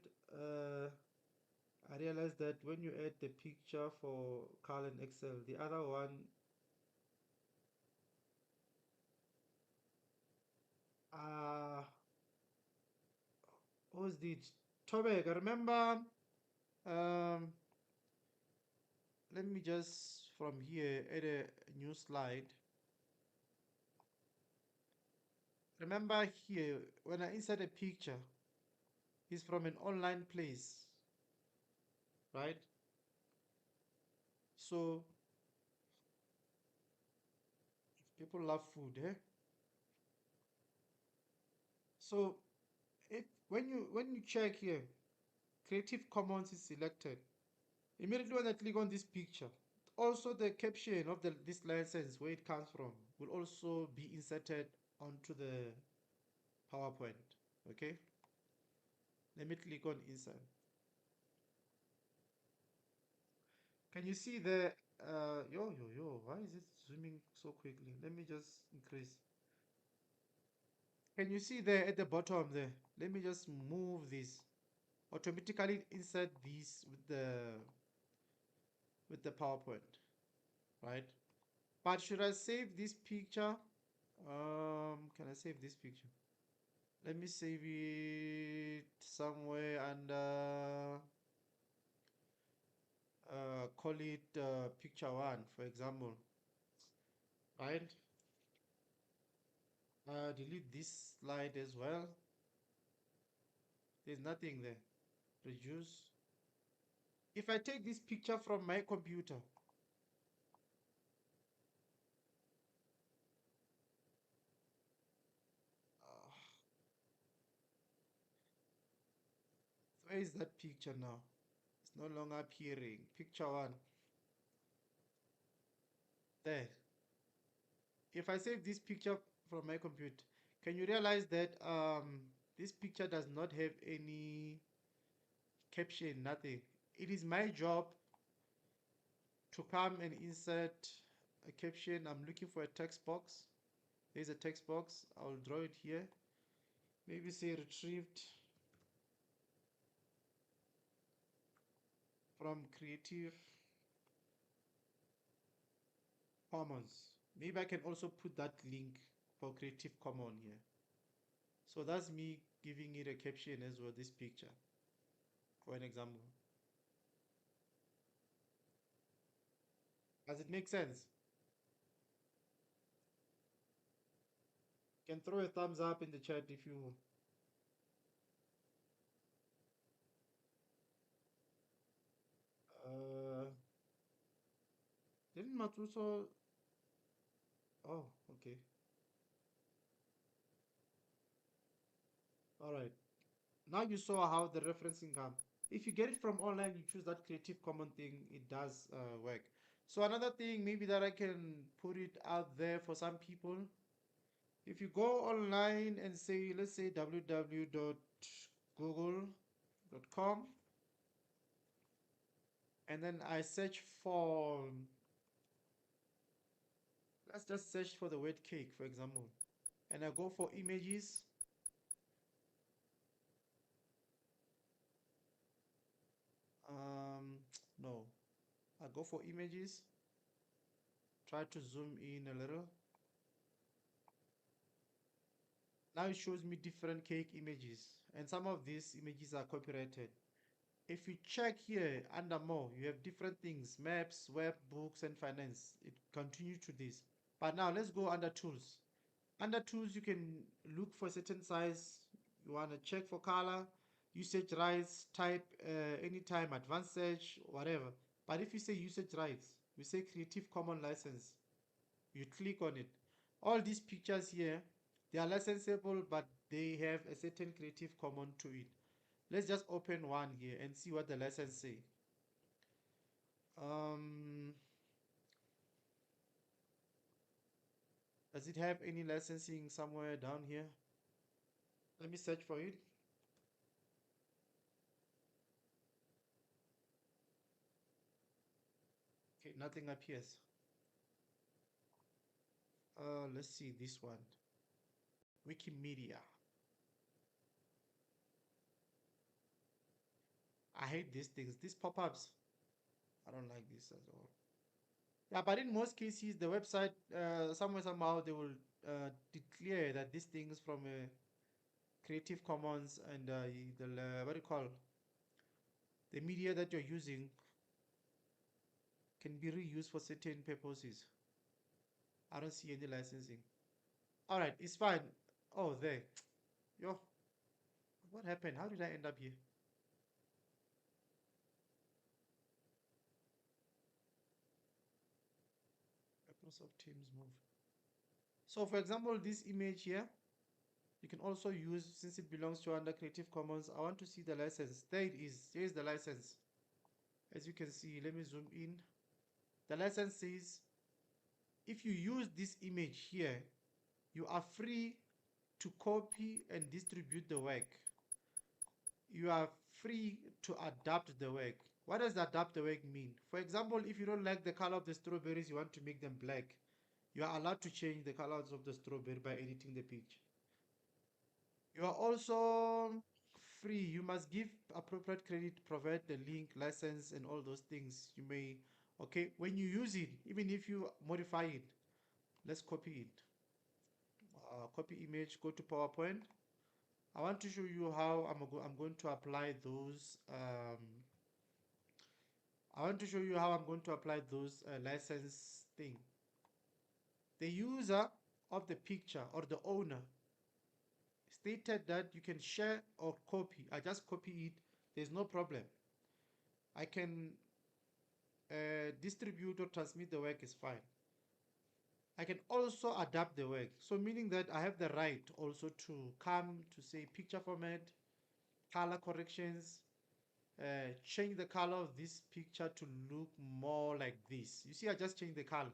I realized that when you add the picture for Carl and Excel, the other one, who's did? Tobek, remember? Um, Let me just from here add a new slide. Remember here, when I insert a picture, it's from an online place, right? So People love food, eh? So when you check here, Creative Commons is selected. Immediately when I click on this picture, also the caption of this license, where it comes from, will also be inserted onto the PowerPoint. Okay, let me click on insert. Can you see the why is it zooming so quickly? Let me just increase. Can you see there at the bottom there? Let me just move this. Automatically insert these with the PowerPoint, right? But should I save this picture? Can I save this picture? Let me save it somewhere and call it picture one, for example, right? Delete this slide as well. There's nothing there. Reduce. If I take this picture from my computer, where is that picture now? It's no longer appearing. Picture one. There. If I save this picture from my computer, can you realize that this picture does not have any caption, nothing? It is my job to come and insert a caption. I'm looking for a text box. There's a text box. I'll draw it here. Maybe say retrieved from Creative Commons. Maybe I can also put that link for Creative Commons here. So that's me giving it a caption as well, this picture, for an example. Does it make sense? You can throw a thumbs up in the chat if you didn't Matuso. Oh, okay. All right. Now you saw how the referencing comes. If you get it from online, you choose that Creative Commons thing, it does work. So another thing maybe that I can put it out there for some people, if you go online and say, let's say www.google.com, and then I search for, let's just search for the word cake, for example, and I go for images. No, I go for images, try to zoom in a little. Now it shows me different cake images, and some of these images are copyrighted. If you check here under more, you have different things: maps, web, books, and finance. It continues to this. But now let's go under tools. Under tools, you can look for a certain size. You want to check for color, usage rights, type anytime, advanced search, whatever. But if you say usage rights, we say Creative Commons license. You click on it. All these pictures here, they are licensable, but they have a certain Creative Commons to it. Let's just open one here and see what the license say. Does it have any licensing somewhere down here? Let me search for it. Okay, nothing appears. Let's see this one. Wikimedia. I hate these things. These pop-ups. I don't like this at all. Yeah, but in most cases, the website, somewhere, somehow, they will declare that these things from a Creative Commons and what do you call, the media that you're using can be reused for certain purposes. I don't see any licensing. All right, it's fine. Oh, there. Yo, what happened? How did I end up here? Microsoft Teams move. So for example, this image here, you can also use, since it belongs to under Creative Commons, I want to see the license. There it is. Here is the license. As you can see, let me zoom in. The license says, if you use this image here, you are free to copy and distribute the work. You are free to adapt the work. What does adapt the work mean? For example, if you don't like the color of the strawberries, you want to make them black, you are allowed to change the colors of the strawberry by editing the picture. You are also free. You must give appropriate credit, provide the link, license, and all those things. You may, okay, when you use it, even if you modify it, let's copy it. Copy image, go to PowerPoint. I want to show you how I'm going to apply those. I want to show you how I'm going to apply those license thing. The user of the picture or the owner stated that you can share or copy. I just copy it. There's no problem. I can distribute or transmit the work is fine. I can also adapt the work. So meaning that I have the right also to come to say picture format, color corrections, change the color of this picture to look more like this. You see, I just changed the color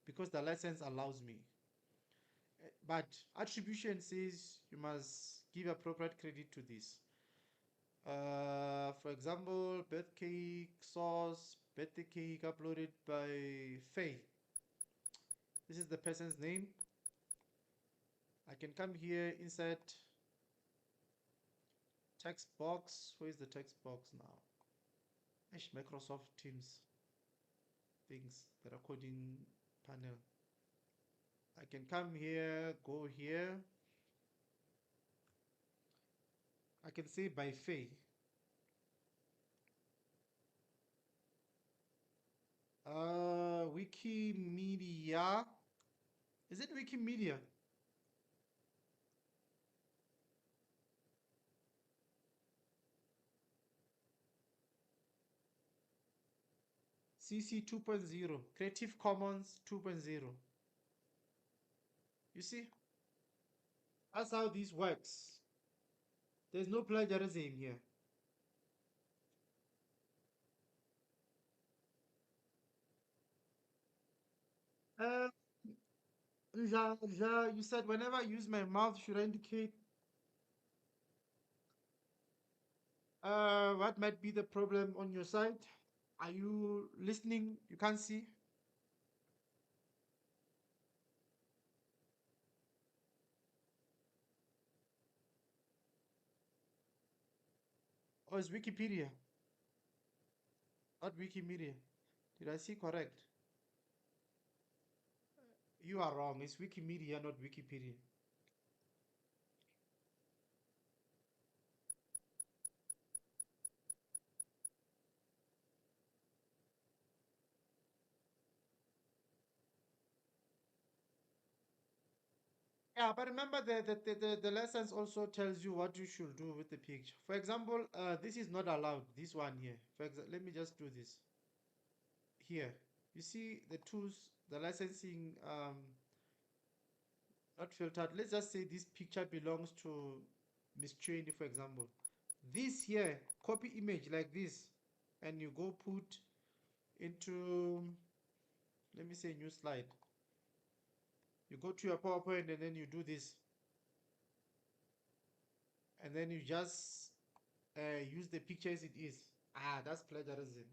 because the license allows me. But attribution says you must give appropriate credit to this. For example, birth cake sauce, birthday cake uploaded by Faye. This is the person's name. I can come here, insert text box. Where is the text box now? Microsoft Teams things, the recording panel. I can come here, go here. I can say by Faye. Wikimedia. Is it Wikimedia? CC 2.0, Creative Commons 2.0. You see, that's how this works. There's no plagiarism here. Uh, you said whenever I use my mouth, should I indicate what might be the problem on your side? Are you listening? You can't see? Or is Wikipedia? Not Wikimedia. Did I see correct? You are wrong. It's Wikimedia, not Wikipedia. Yeah, but remember the lessons also tells you what you should do with the picture. For example, this is not allowed. This one here. For example, let me just do this. Here, you see the tools, the licensing, not filtered. Let's just say this picture belongs to Miss Cheney, for example. This here, copy image like this, and you go put into, let me say, new slide. You go to your PowerPoint and then you do this, and then you just use the picture as it is. Ah, that's plagiarism.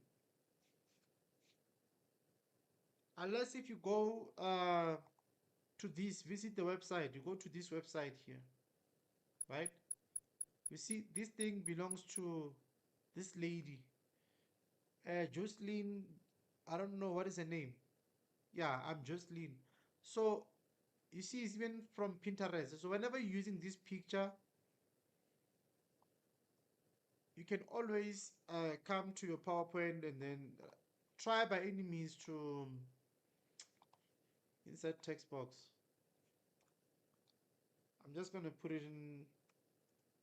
Unless if you go to this, visit the website, you go to this website here, right? You see, this thing belongs to this lady, Jocelyn. I don't know what is her name. Yeah, I'm Jocelyn. So you see, it's even from Pinterest. So whenever you're using this picture, you can always come to your PowerPoint and then try by any means to insert text box. I'm just going to put it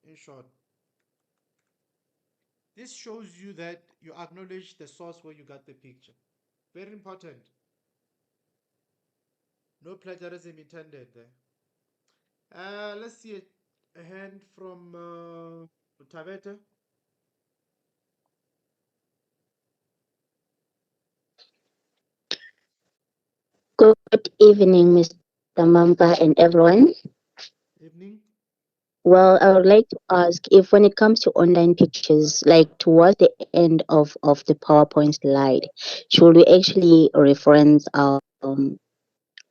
in short. This shows you that you acknowledge the source where you got the picture. Very important. No plagiarism intended there. Let's see a hand from Tabete. Good evening, Mr. Mamba and everyone. Evening. Well, I would like to ask if when it comes to online pictures, like towards the end of the PowerPoint slide, should we actually reference our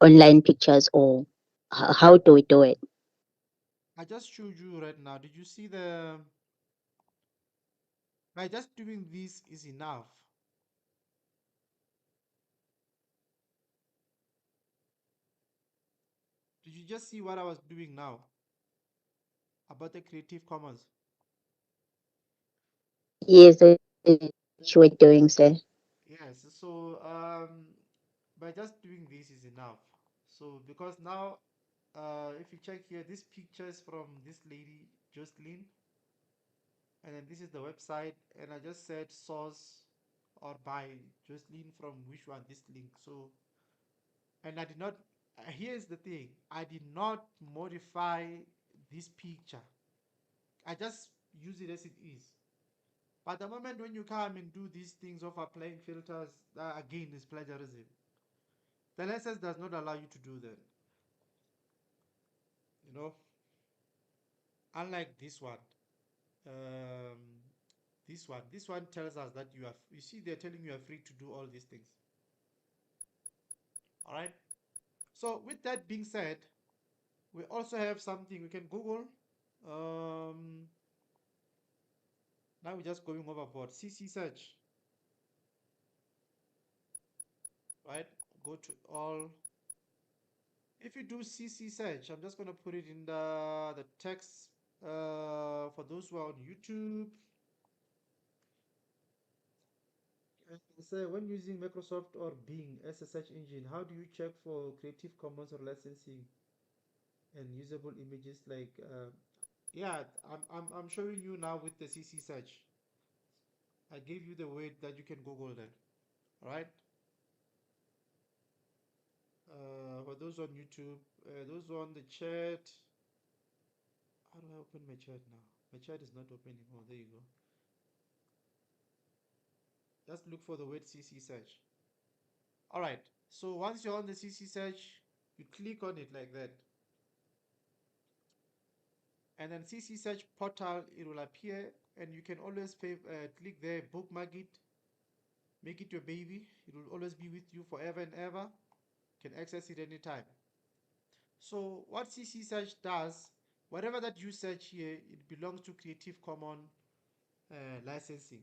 online pictures or how do we do it? I just showed you right now. Did you see the... By just doing this is enough. Did you just see what I was doing now about the Creative Commons? Yes, what you were doing, sir. Yes, so by just doing this is enough. So because now, if you check here, this picture is from this lady, Jocelyn, and then this is the website, and I just said source or by Jocelyn from which one, this link. So, and I did not, here's the thing, I did not modify this picture. I just use it as it is. But the moment when you come and do these things of applying filters, again is plagiarism. The license does not allow you to do that. You know, unlike this one. Um, this one tells us that you are, you see, they're telling you are free to do all these things. All right. So with that being said, we also have something we can Google. Now we're just going overboard. CC search, right? Go to all. If you do CC search, I'm just going to put it in the text for those who are on YouTube. Say when using Microsoft or Bing as a search engine, how do you check for Creative Commons or licensing and usable images like yeah, I'm showing you now with the CC search. I gave you the word that you can Google that. All right. For those on YouTube, those on the chat. How do I open my chat now? My chat is not opening. Oh, there you go. Just look for the word CC search. All right. So once you're on the CC search, you click on it like that. And then CC search portal, it will appear, and you can always click there, bookmark it, make it your baby. It will always be with you forever and ever. You can access it anytime. So what CC search does, whatever that you search here, it belongs to Creative Commons licensing,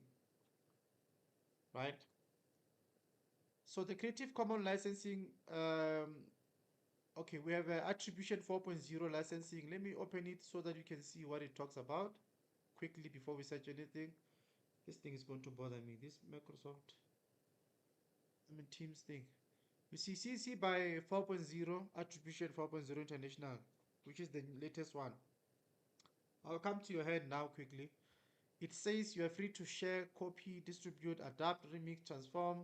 right? So the Creative Commons licensing, okay, we have attribution 4.0 licensing. Let me open it so that you can see what it talks about quickly before we search anything. This thing is going to bother me. This Microsoft, Teams thing. You see CC by 4.0, attribution 4.0 international, which is the latest one. I'll come to your hand now quickly. It says you are free to share, copy, distribute, adapt, remix, transform,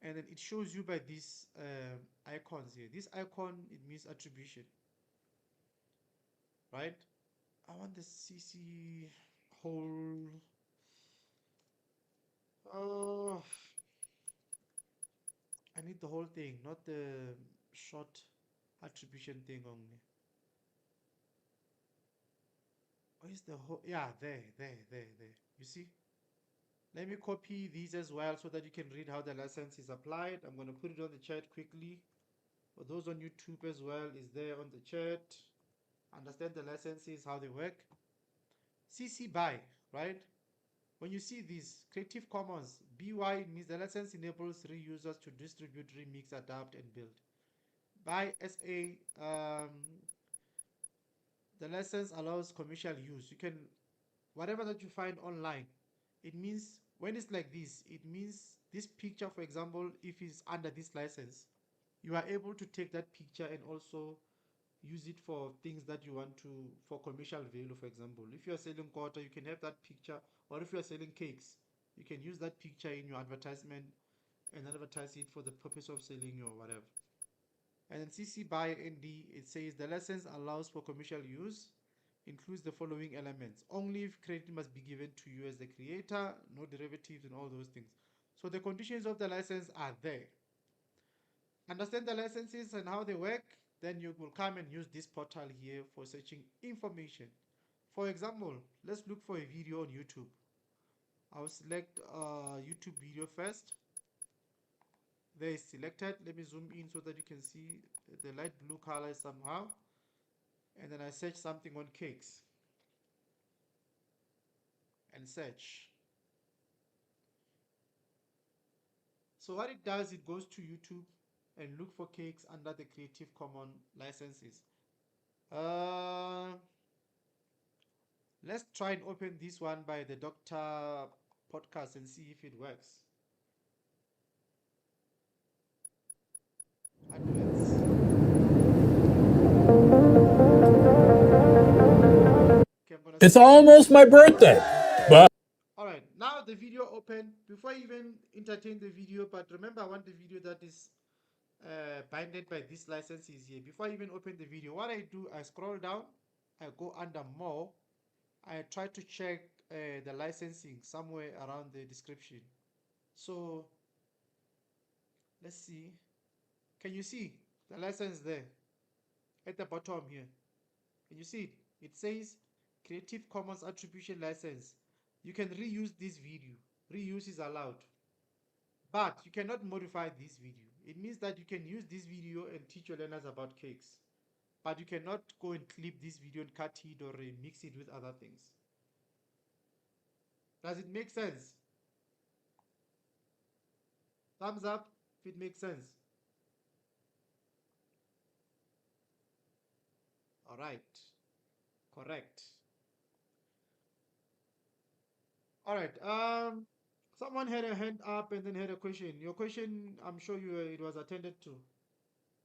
and then it shows you by these icons here. This icon, it means attribution, right? I want the CC whole. Oh, I need the whole thing, not the short attribution thing only. Where's the whole? Yeah, there. You see? Let me copy these as well so that you can read how the license is applied. I'm going to put it on the chat quickly. For those on YouTube as well, is there on the chat. Understand the licenses, how they work. CC BY, right? When you see this, Creative Commons, BY means the license enables reusers to distribute, remix, adapt, and build. By SA, the license allows commercial use. You can, whatever that you find online, it means when it's like this, it means this picture, for example, if it's under this license, you are able to take that picture and also use it for things that you want to, for commercial value. For example, if you are selling quarter, you can have that picture, or if you are selling cakes, you can use that picture in your advertisement and advertise it for the purpose of selling or whatever. And then CC by ND, it says the license allows for commercial use, includes the following elements. Only if credit must be given to you as the creator, no derivatives and all those things. So the conditions of the license are there. Understand the licenses and how they work, then you will come and use this portal here for searching information. For example, let's look for a video on YouTube. I'll select YouTube video first. There is selected. Let me zoom in so that you can see the light blue color somehow. And then I search something on cakes and search. So what it does, it goes to YouTube and look for cakes under the Creative Commons licenses. Let's try and open this one by the Doctor podcast and see if it works. Adverts. Okay, It's almost my birthday, but all right, now the video open. Before I even entertain the video, but remember I want the video that is binded by these licenses here. Before I even open the video, what I do, I scroll down, I go under more, I try to check the licensing somewhere around the description. So let's see. Can you see the license there at the bottom here? Can you see it? It says Creative Commons Attribution License. You can reuse this video. Reuse is allowed. But you cannot modify this video. It means that you can use this video and teach your learners about cakes. But you cannot go and clip this video and cut it or mix it with other things. Does it make sense? Thumbs up if it makes sense. All right. Correct. All right. Someone had a hand up and then had a question. Your question, I'm sure it was attended to.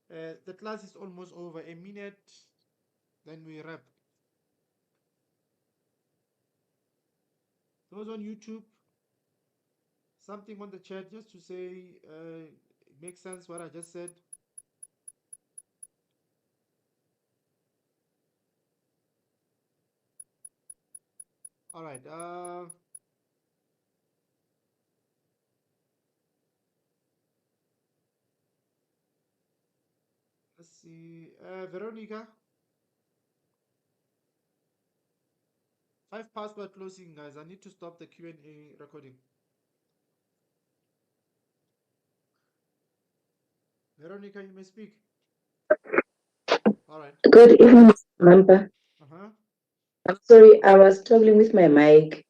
The class is almost over. A minute, then we wrap. Those on YouTube, something on the chat just to say it makes sense what I just said. All right. Let's see. Veronica. 5 password closing, guys. I need to stop the Q&A recording. Veronica, you may speak. All right. Good evening, Mampa. I'm sorry, I was struggling with my mic.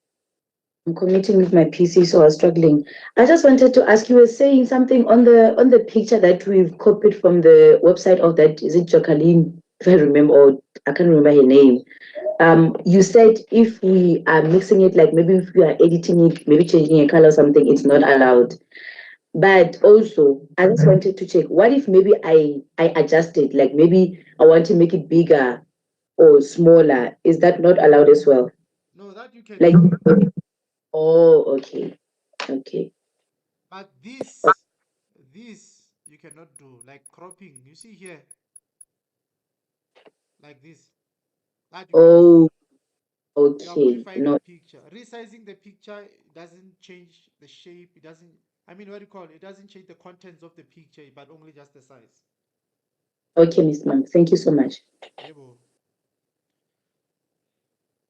I'm commuting with my PC, so I was struggling. I just wanted to ask, you were saying something on the picture that we've copied from the website of that, is it Jacqueline, if I remember, or I can't remember her name. You said if we are mixing it, like maybe if we are editing it, maybe changing a color or something, it's not allowed. But also, I just wanted to check, what if maybe I adjust it, like maybe I want to make it bigger or smaller? Is that not allowed as well? No, that you can Like, do. oh, okay. Okay. But this you cannot do. Like cropping. You see here. Like this. That you cannot do. Oh, You are okay. modifying No, the picture. Resizing the picture doesn't change the shape. It doesn't, I mean, what do you call it? It doesn't change the contents of the picture, but only just the size. okay, Miss Mom. Thank you so much. Yebo.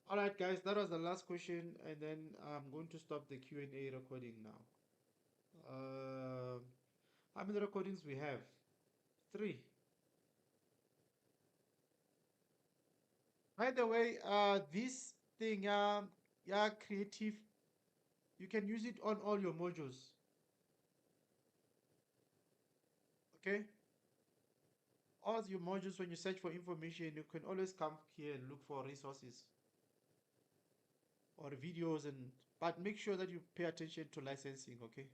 All right, guys, that was the last question, and then I'm going to stop the Q&A recording now. How many recordings we have? 3. By the way, this thing, yeah, creative, you can use it on all your modules. Okay? All your modules, when you search for information, you can always come here and look for resources or videos, but make sure that you pay attention to licensing, okay?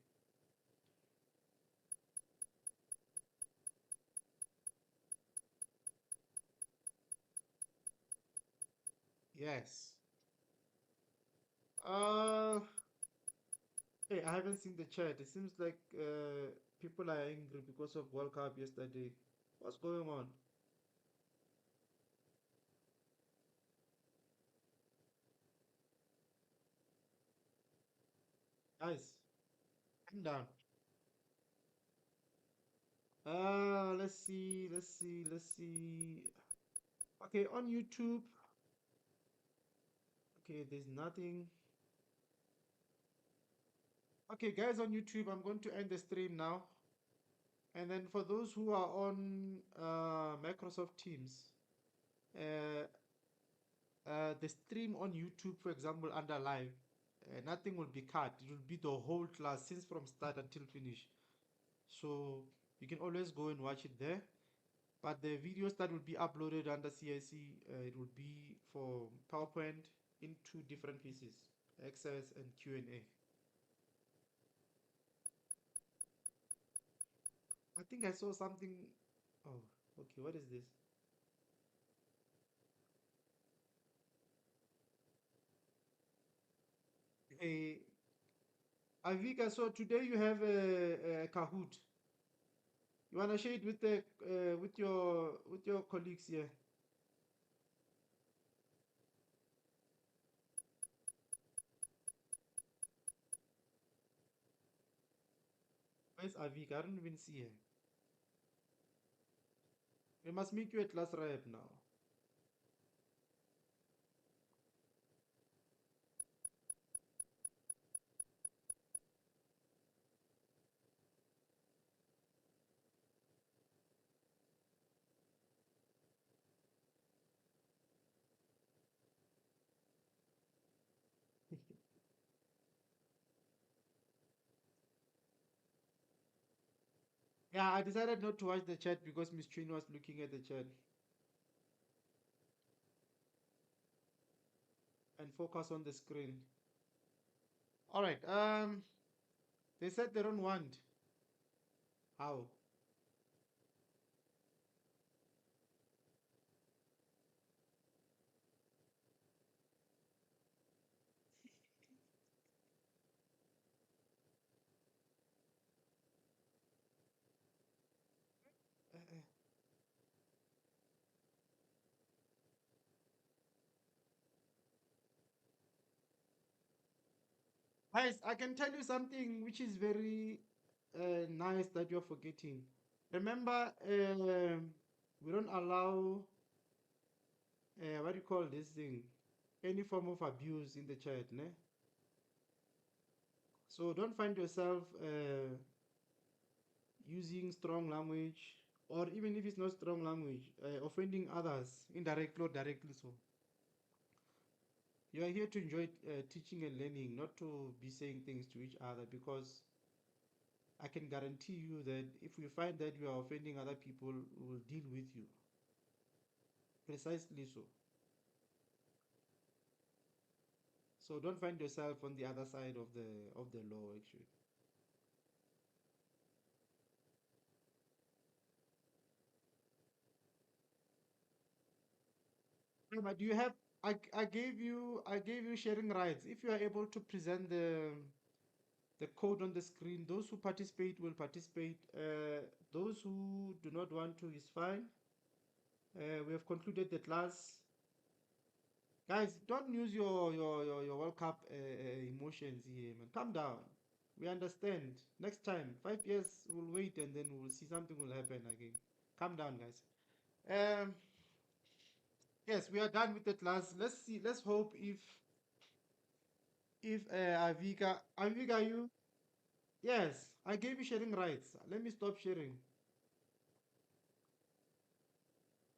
Yes. Hey, I haven't seen the chat. It seems like people are angry because of World Cup yesterday. What's going on? Guys, calm down. Let's see. Okay, on YouTube. Okay, there's nothing. Okay, guys, on YouTube, I'm going to end the stream now. And then for those who are on Microsoft Teams, uh, the stream on YouTube, for example, under live, nothing will be cut. It will be the whole class since from start until finish. So you can always go and watch it there. But the videos that will be uploaded under CIC, it will be for PowerPoint in two different pieces, Access and Q&A. I think I saw something. Oh, okay. What is this? Hey, Avika, so today you have a Kahoot. You wanna share it with the with your colleagues here? Where's Avika? I don't even see her. We must make you a class rep now. Yeah, I decided not to watch the chat because Miss Trin was looking at the chat and focus on the screen. All right. They said they don't want. How? Uh, Guys, I can tell you something which is very nice that you're forgetting. Remember, we don't allow what do you call this thing? Any form of abuse in the chat, ne? So don't find yourself using strong language, or even if it's not strong language, offending others indirectly or directly. So you are here to enjoy teaching and learning, not to be saying things to each other, because I can guarantee you that if we find that you are offending other people, we will deal with you. Precisely so. So don't find yourself on the other side of the law, actually. Yeah, but you have I gave you sharing rights. If you are able to present the code on the screen, those who participate will participate. Those who do not want to is fine. We have concluded the class. Guys, don't use your World Cup emotions here, man. Calm down. We understand. Next time, 5 years, we'll wait and then we'll see something will happen again. Calm down, guys. Yes, we are done with the class. Let's see. Let's hope if Avika, you. Yes, I gave you sharing rights. Let me stop sharing.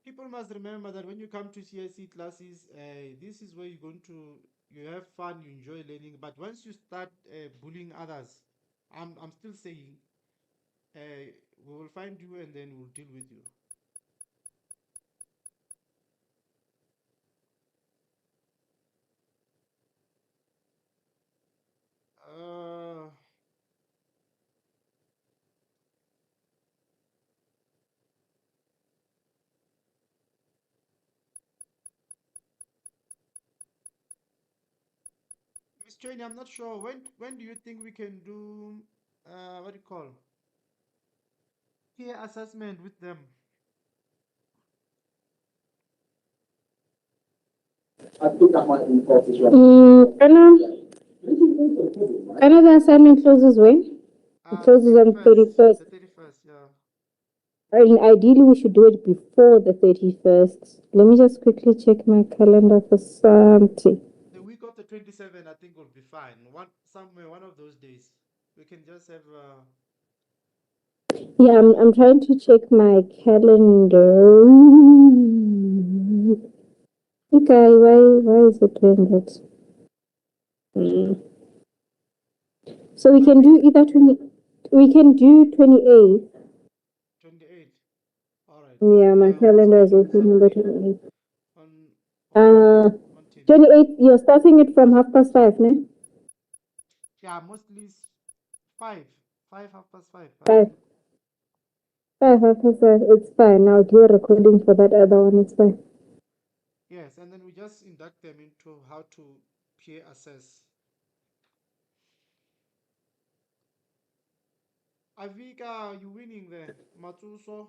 People must remember that when you come to CIC classes, this is where you're going to you have fun, you enjoy learning. But once you start bullying others, I'm still saying we will find you and then we'll deal with you. Uh, Miss Cheney, I'm not sure when do you think we can do what do you call peer assessment with them? Another assignment closes when? It closes on 31st. The 31st, yeah. And ideally, we should do it before the 31st. Let me just quickly check my calendar for something. The week of the 27th, I think, will be fine. One of those days. We can just have. Yeah, I'm trying to check my calendar. Okay, why is it doing that? So we can do either 20. We can do 28. 28. All right. Yeah, my We'll calendar is schedule open number something 28. on on on Teams. 28. You're starting it from 5:30, ne? Yeah, mostly 5. 5, 5:30. 5. 5:30. It's fine. I'll do a recording for that other one. It's fine. Yes, and then we just induct them into how to peer assess. Avika, you winning there. Matuso.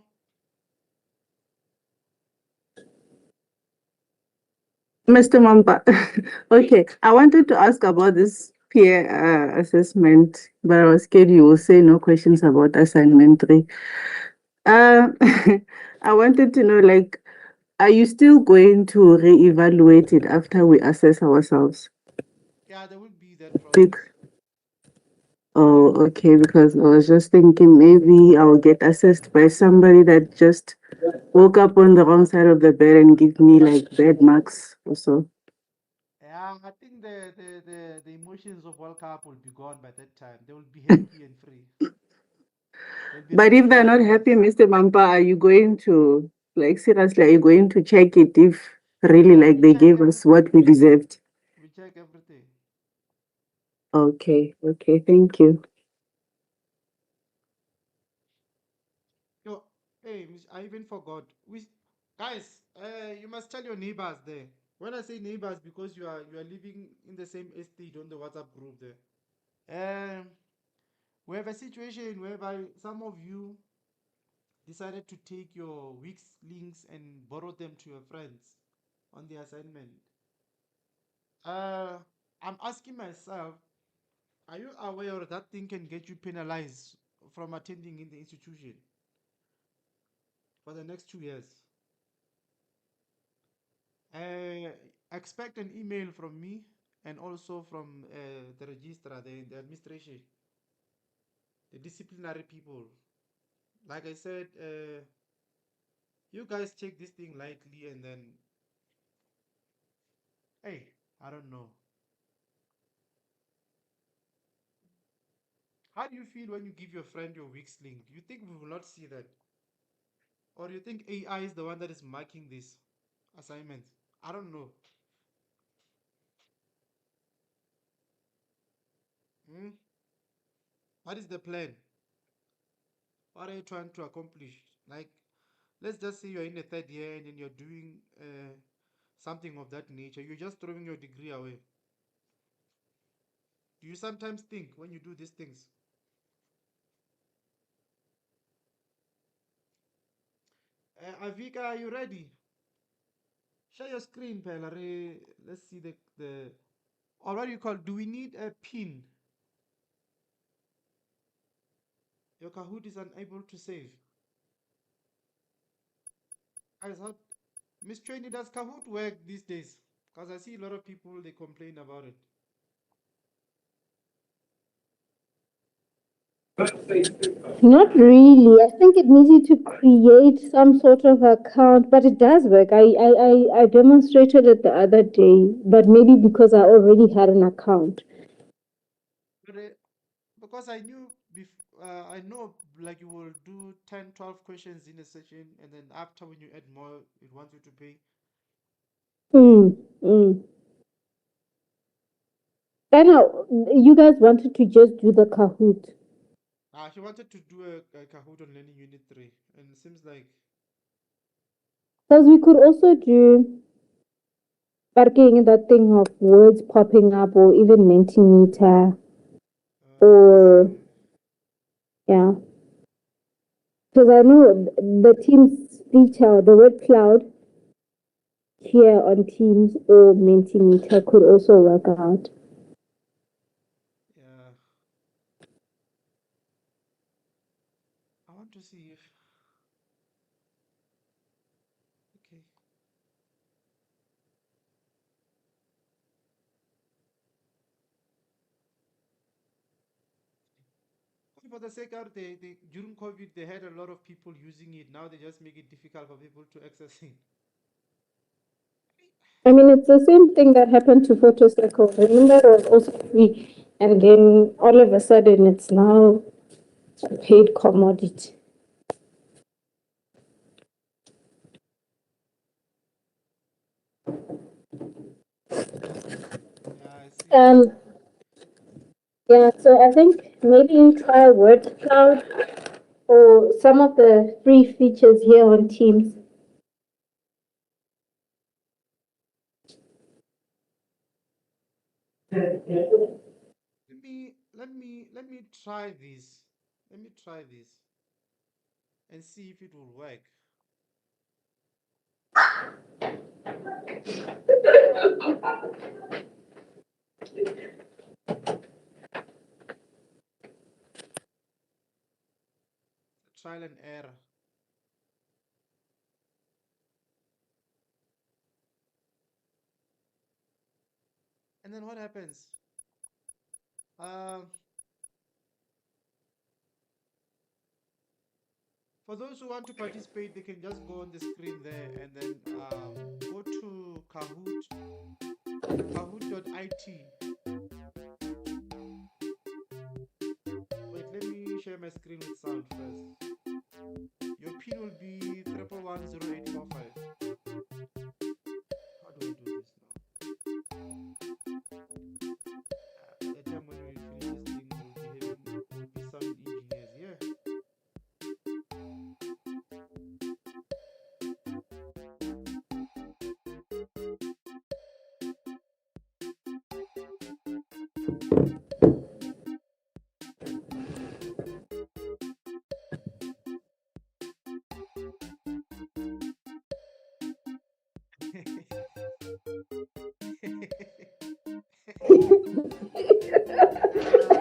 Mr. Mamba, okay, I wanted to ask about this peer assessment, but I was scared you will say no questions about assignment 3. I wanted to know, like, are you still going to reevaluate it after we assess ourselves? Yeah, there will be that process. Oh, okay, because I was just thinking maybe I'll get assessed by somebody that just woke up on the wrong side of the bed and give me like bad marks or so. Yeah, I think the emotions of World Cup will be gone by that time. They will be happy and free. They'll be But ready if for they're not applause. happy, Mr. Mampa, are you going to, like, seriously, are you going to check it if really, Yeah, like, we they check gave us what we everything. deserved? We check everything. Okay, thank you. Yo, hey, I even forgot. Guys, you must tell your neighbors there. When I say neighbors, because you are living in the same estate on the WhatsApp group there. We have a situation whereby some of you decided to take your week's links and borrow them to your friends on the assignment. I'm asking myself, are you aware that thing can get you penalized from attending in the institution for the next 2 years? Expect an email from me and also from the registrar, the administration, the disciplinary people. Like I said, you guys take this thing lightly and then, hey, I don't know. How do you feel when you give your friend your week's link? Do you think we will not see that? Or do you think AI is the one that is marking this assignment? I don't know. Hmm? What is the plan? What are you trying to accomplish? Like, let's just say you're in the third year and then you're doing something of that nature. You're just throwing your degree away. Do you sometimes think when you do these things? Avika, are you ready? Share your screen, Pelare. Let's see the or what do you call? Do we need a pin? Your Kahoot is unable to save. Guys, how Miss Trainee, does Kahoot work these days? Because I see a lot of people they complain about it. Not really. I think it needs you to create some sort of account, but it does work. I demonstrated it the other day, but maybe because I already had an account. But, because I knew I know like you will do 10, 12 questions in a session, and then after when you add more, it wants you to pay. I know you guys wanted to just do the Kahoot. She wanted to do a Kahoot on Learning Unit 3, and it seems like Because we could also do parking that thing of words popping up or even Mentimeter or yeah. Because I know the Teams feature, the word cloud, here on Teams or Mentimeter could also work out. Yeah. I want to see if. Okay. For the sake out, during COVID, they had a lot of people using it. Now they just make it difficult for people to access it. I mean, it's the same thing that happened to PhotoCircle. Remember, it was also free, and then all of a sudden, it's now a paid commodity. Yeah, I see. Yeah, so I think maybe you try Word Cloud or some of the free features here on Teams. Let me try this. Let me try this and see if it will work. Trial and error. And then what happens? For those who want to participate, they can just go on the screen there and then go to kahoot.it. Wait, let me share my screen with sound first. Your pin will be 1110845. How do I do this now? At the time when we finish this thing, we'll be sound engineers, yeah.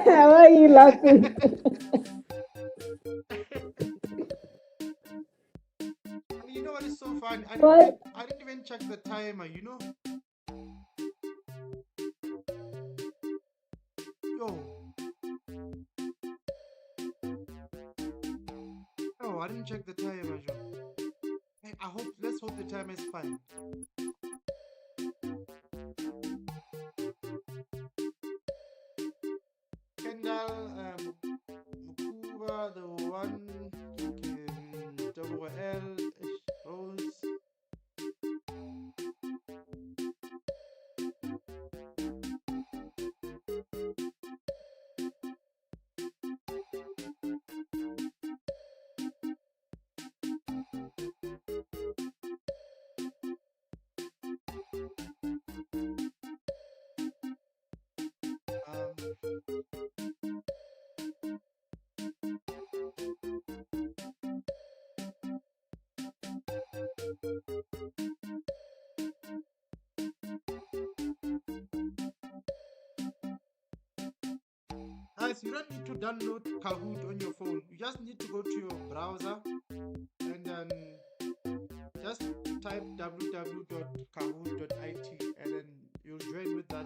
Why are you laughing? You know what is so fun? I didn't even check the timer, you know? Yo. No, I didn't check the timer, Joe. Hey, let's hope the timer is fine. Kendall, Mukuba, the one, WL, Rose. Guys, you don't need to download Kahoot on your phone. You just need to go to your browser and then just type www.kahoot.it and then you'll join with that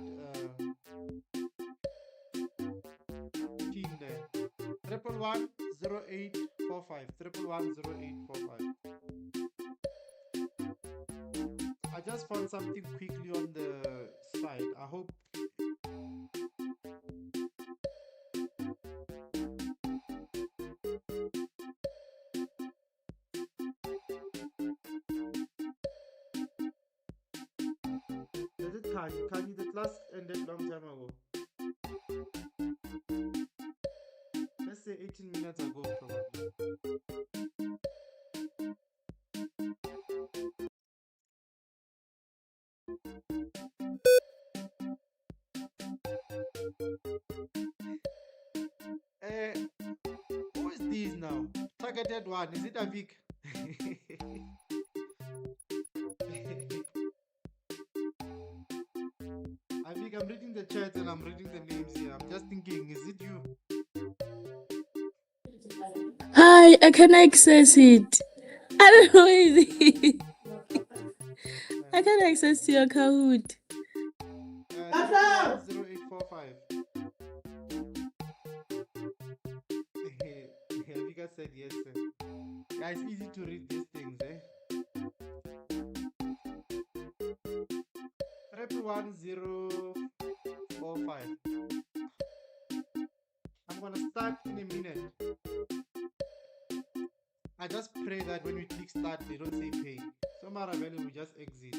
team there. 1110845. 1110845. I just found something quickly on the side. I hope. Does it Kanye? The class ended long time ago. Let's say 18 minutes ago, probably. Who is this now? Targeted one. Is it Avik? I'm reading the chat and I'm reading the names here. I'm just thinking, is it you? Hi, I can access it. I don't know it. I can access your Kahoot. 0845. Helvika said yes, sir. Guys, easy to read these things, eh? 1045. I'm gonna start in a minute. I just pray that when we click start, they don't say pay. So Maraveli will just exit.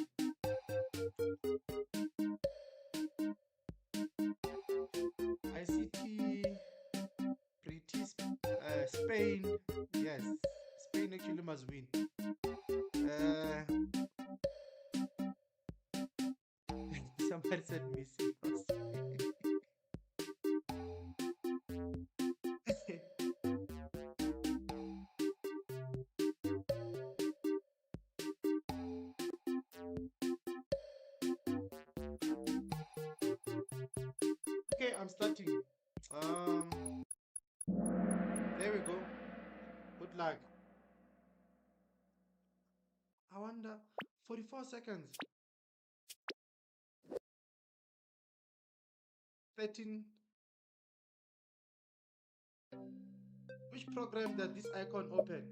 ICT, British, Spain. Yes, Spain actually must win. Somebody said missing. Okay, I'm starting. There we go. Good luck. I wonder, 44 seconds. 13. Which program does this icon open?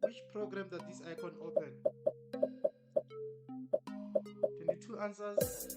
Which program does this icon open? 22 answers.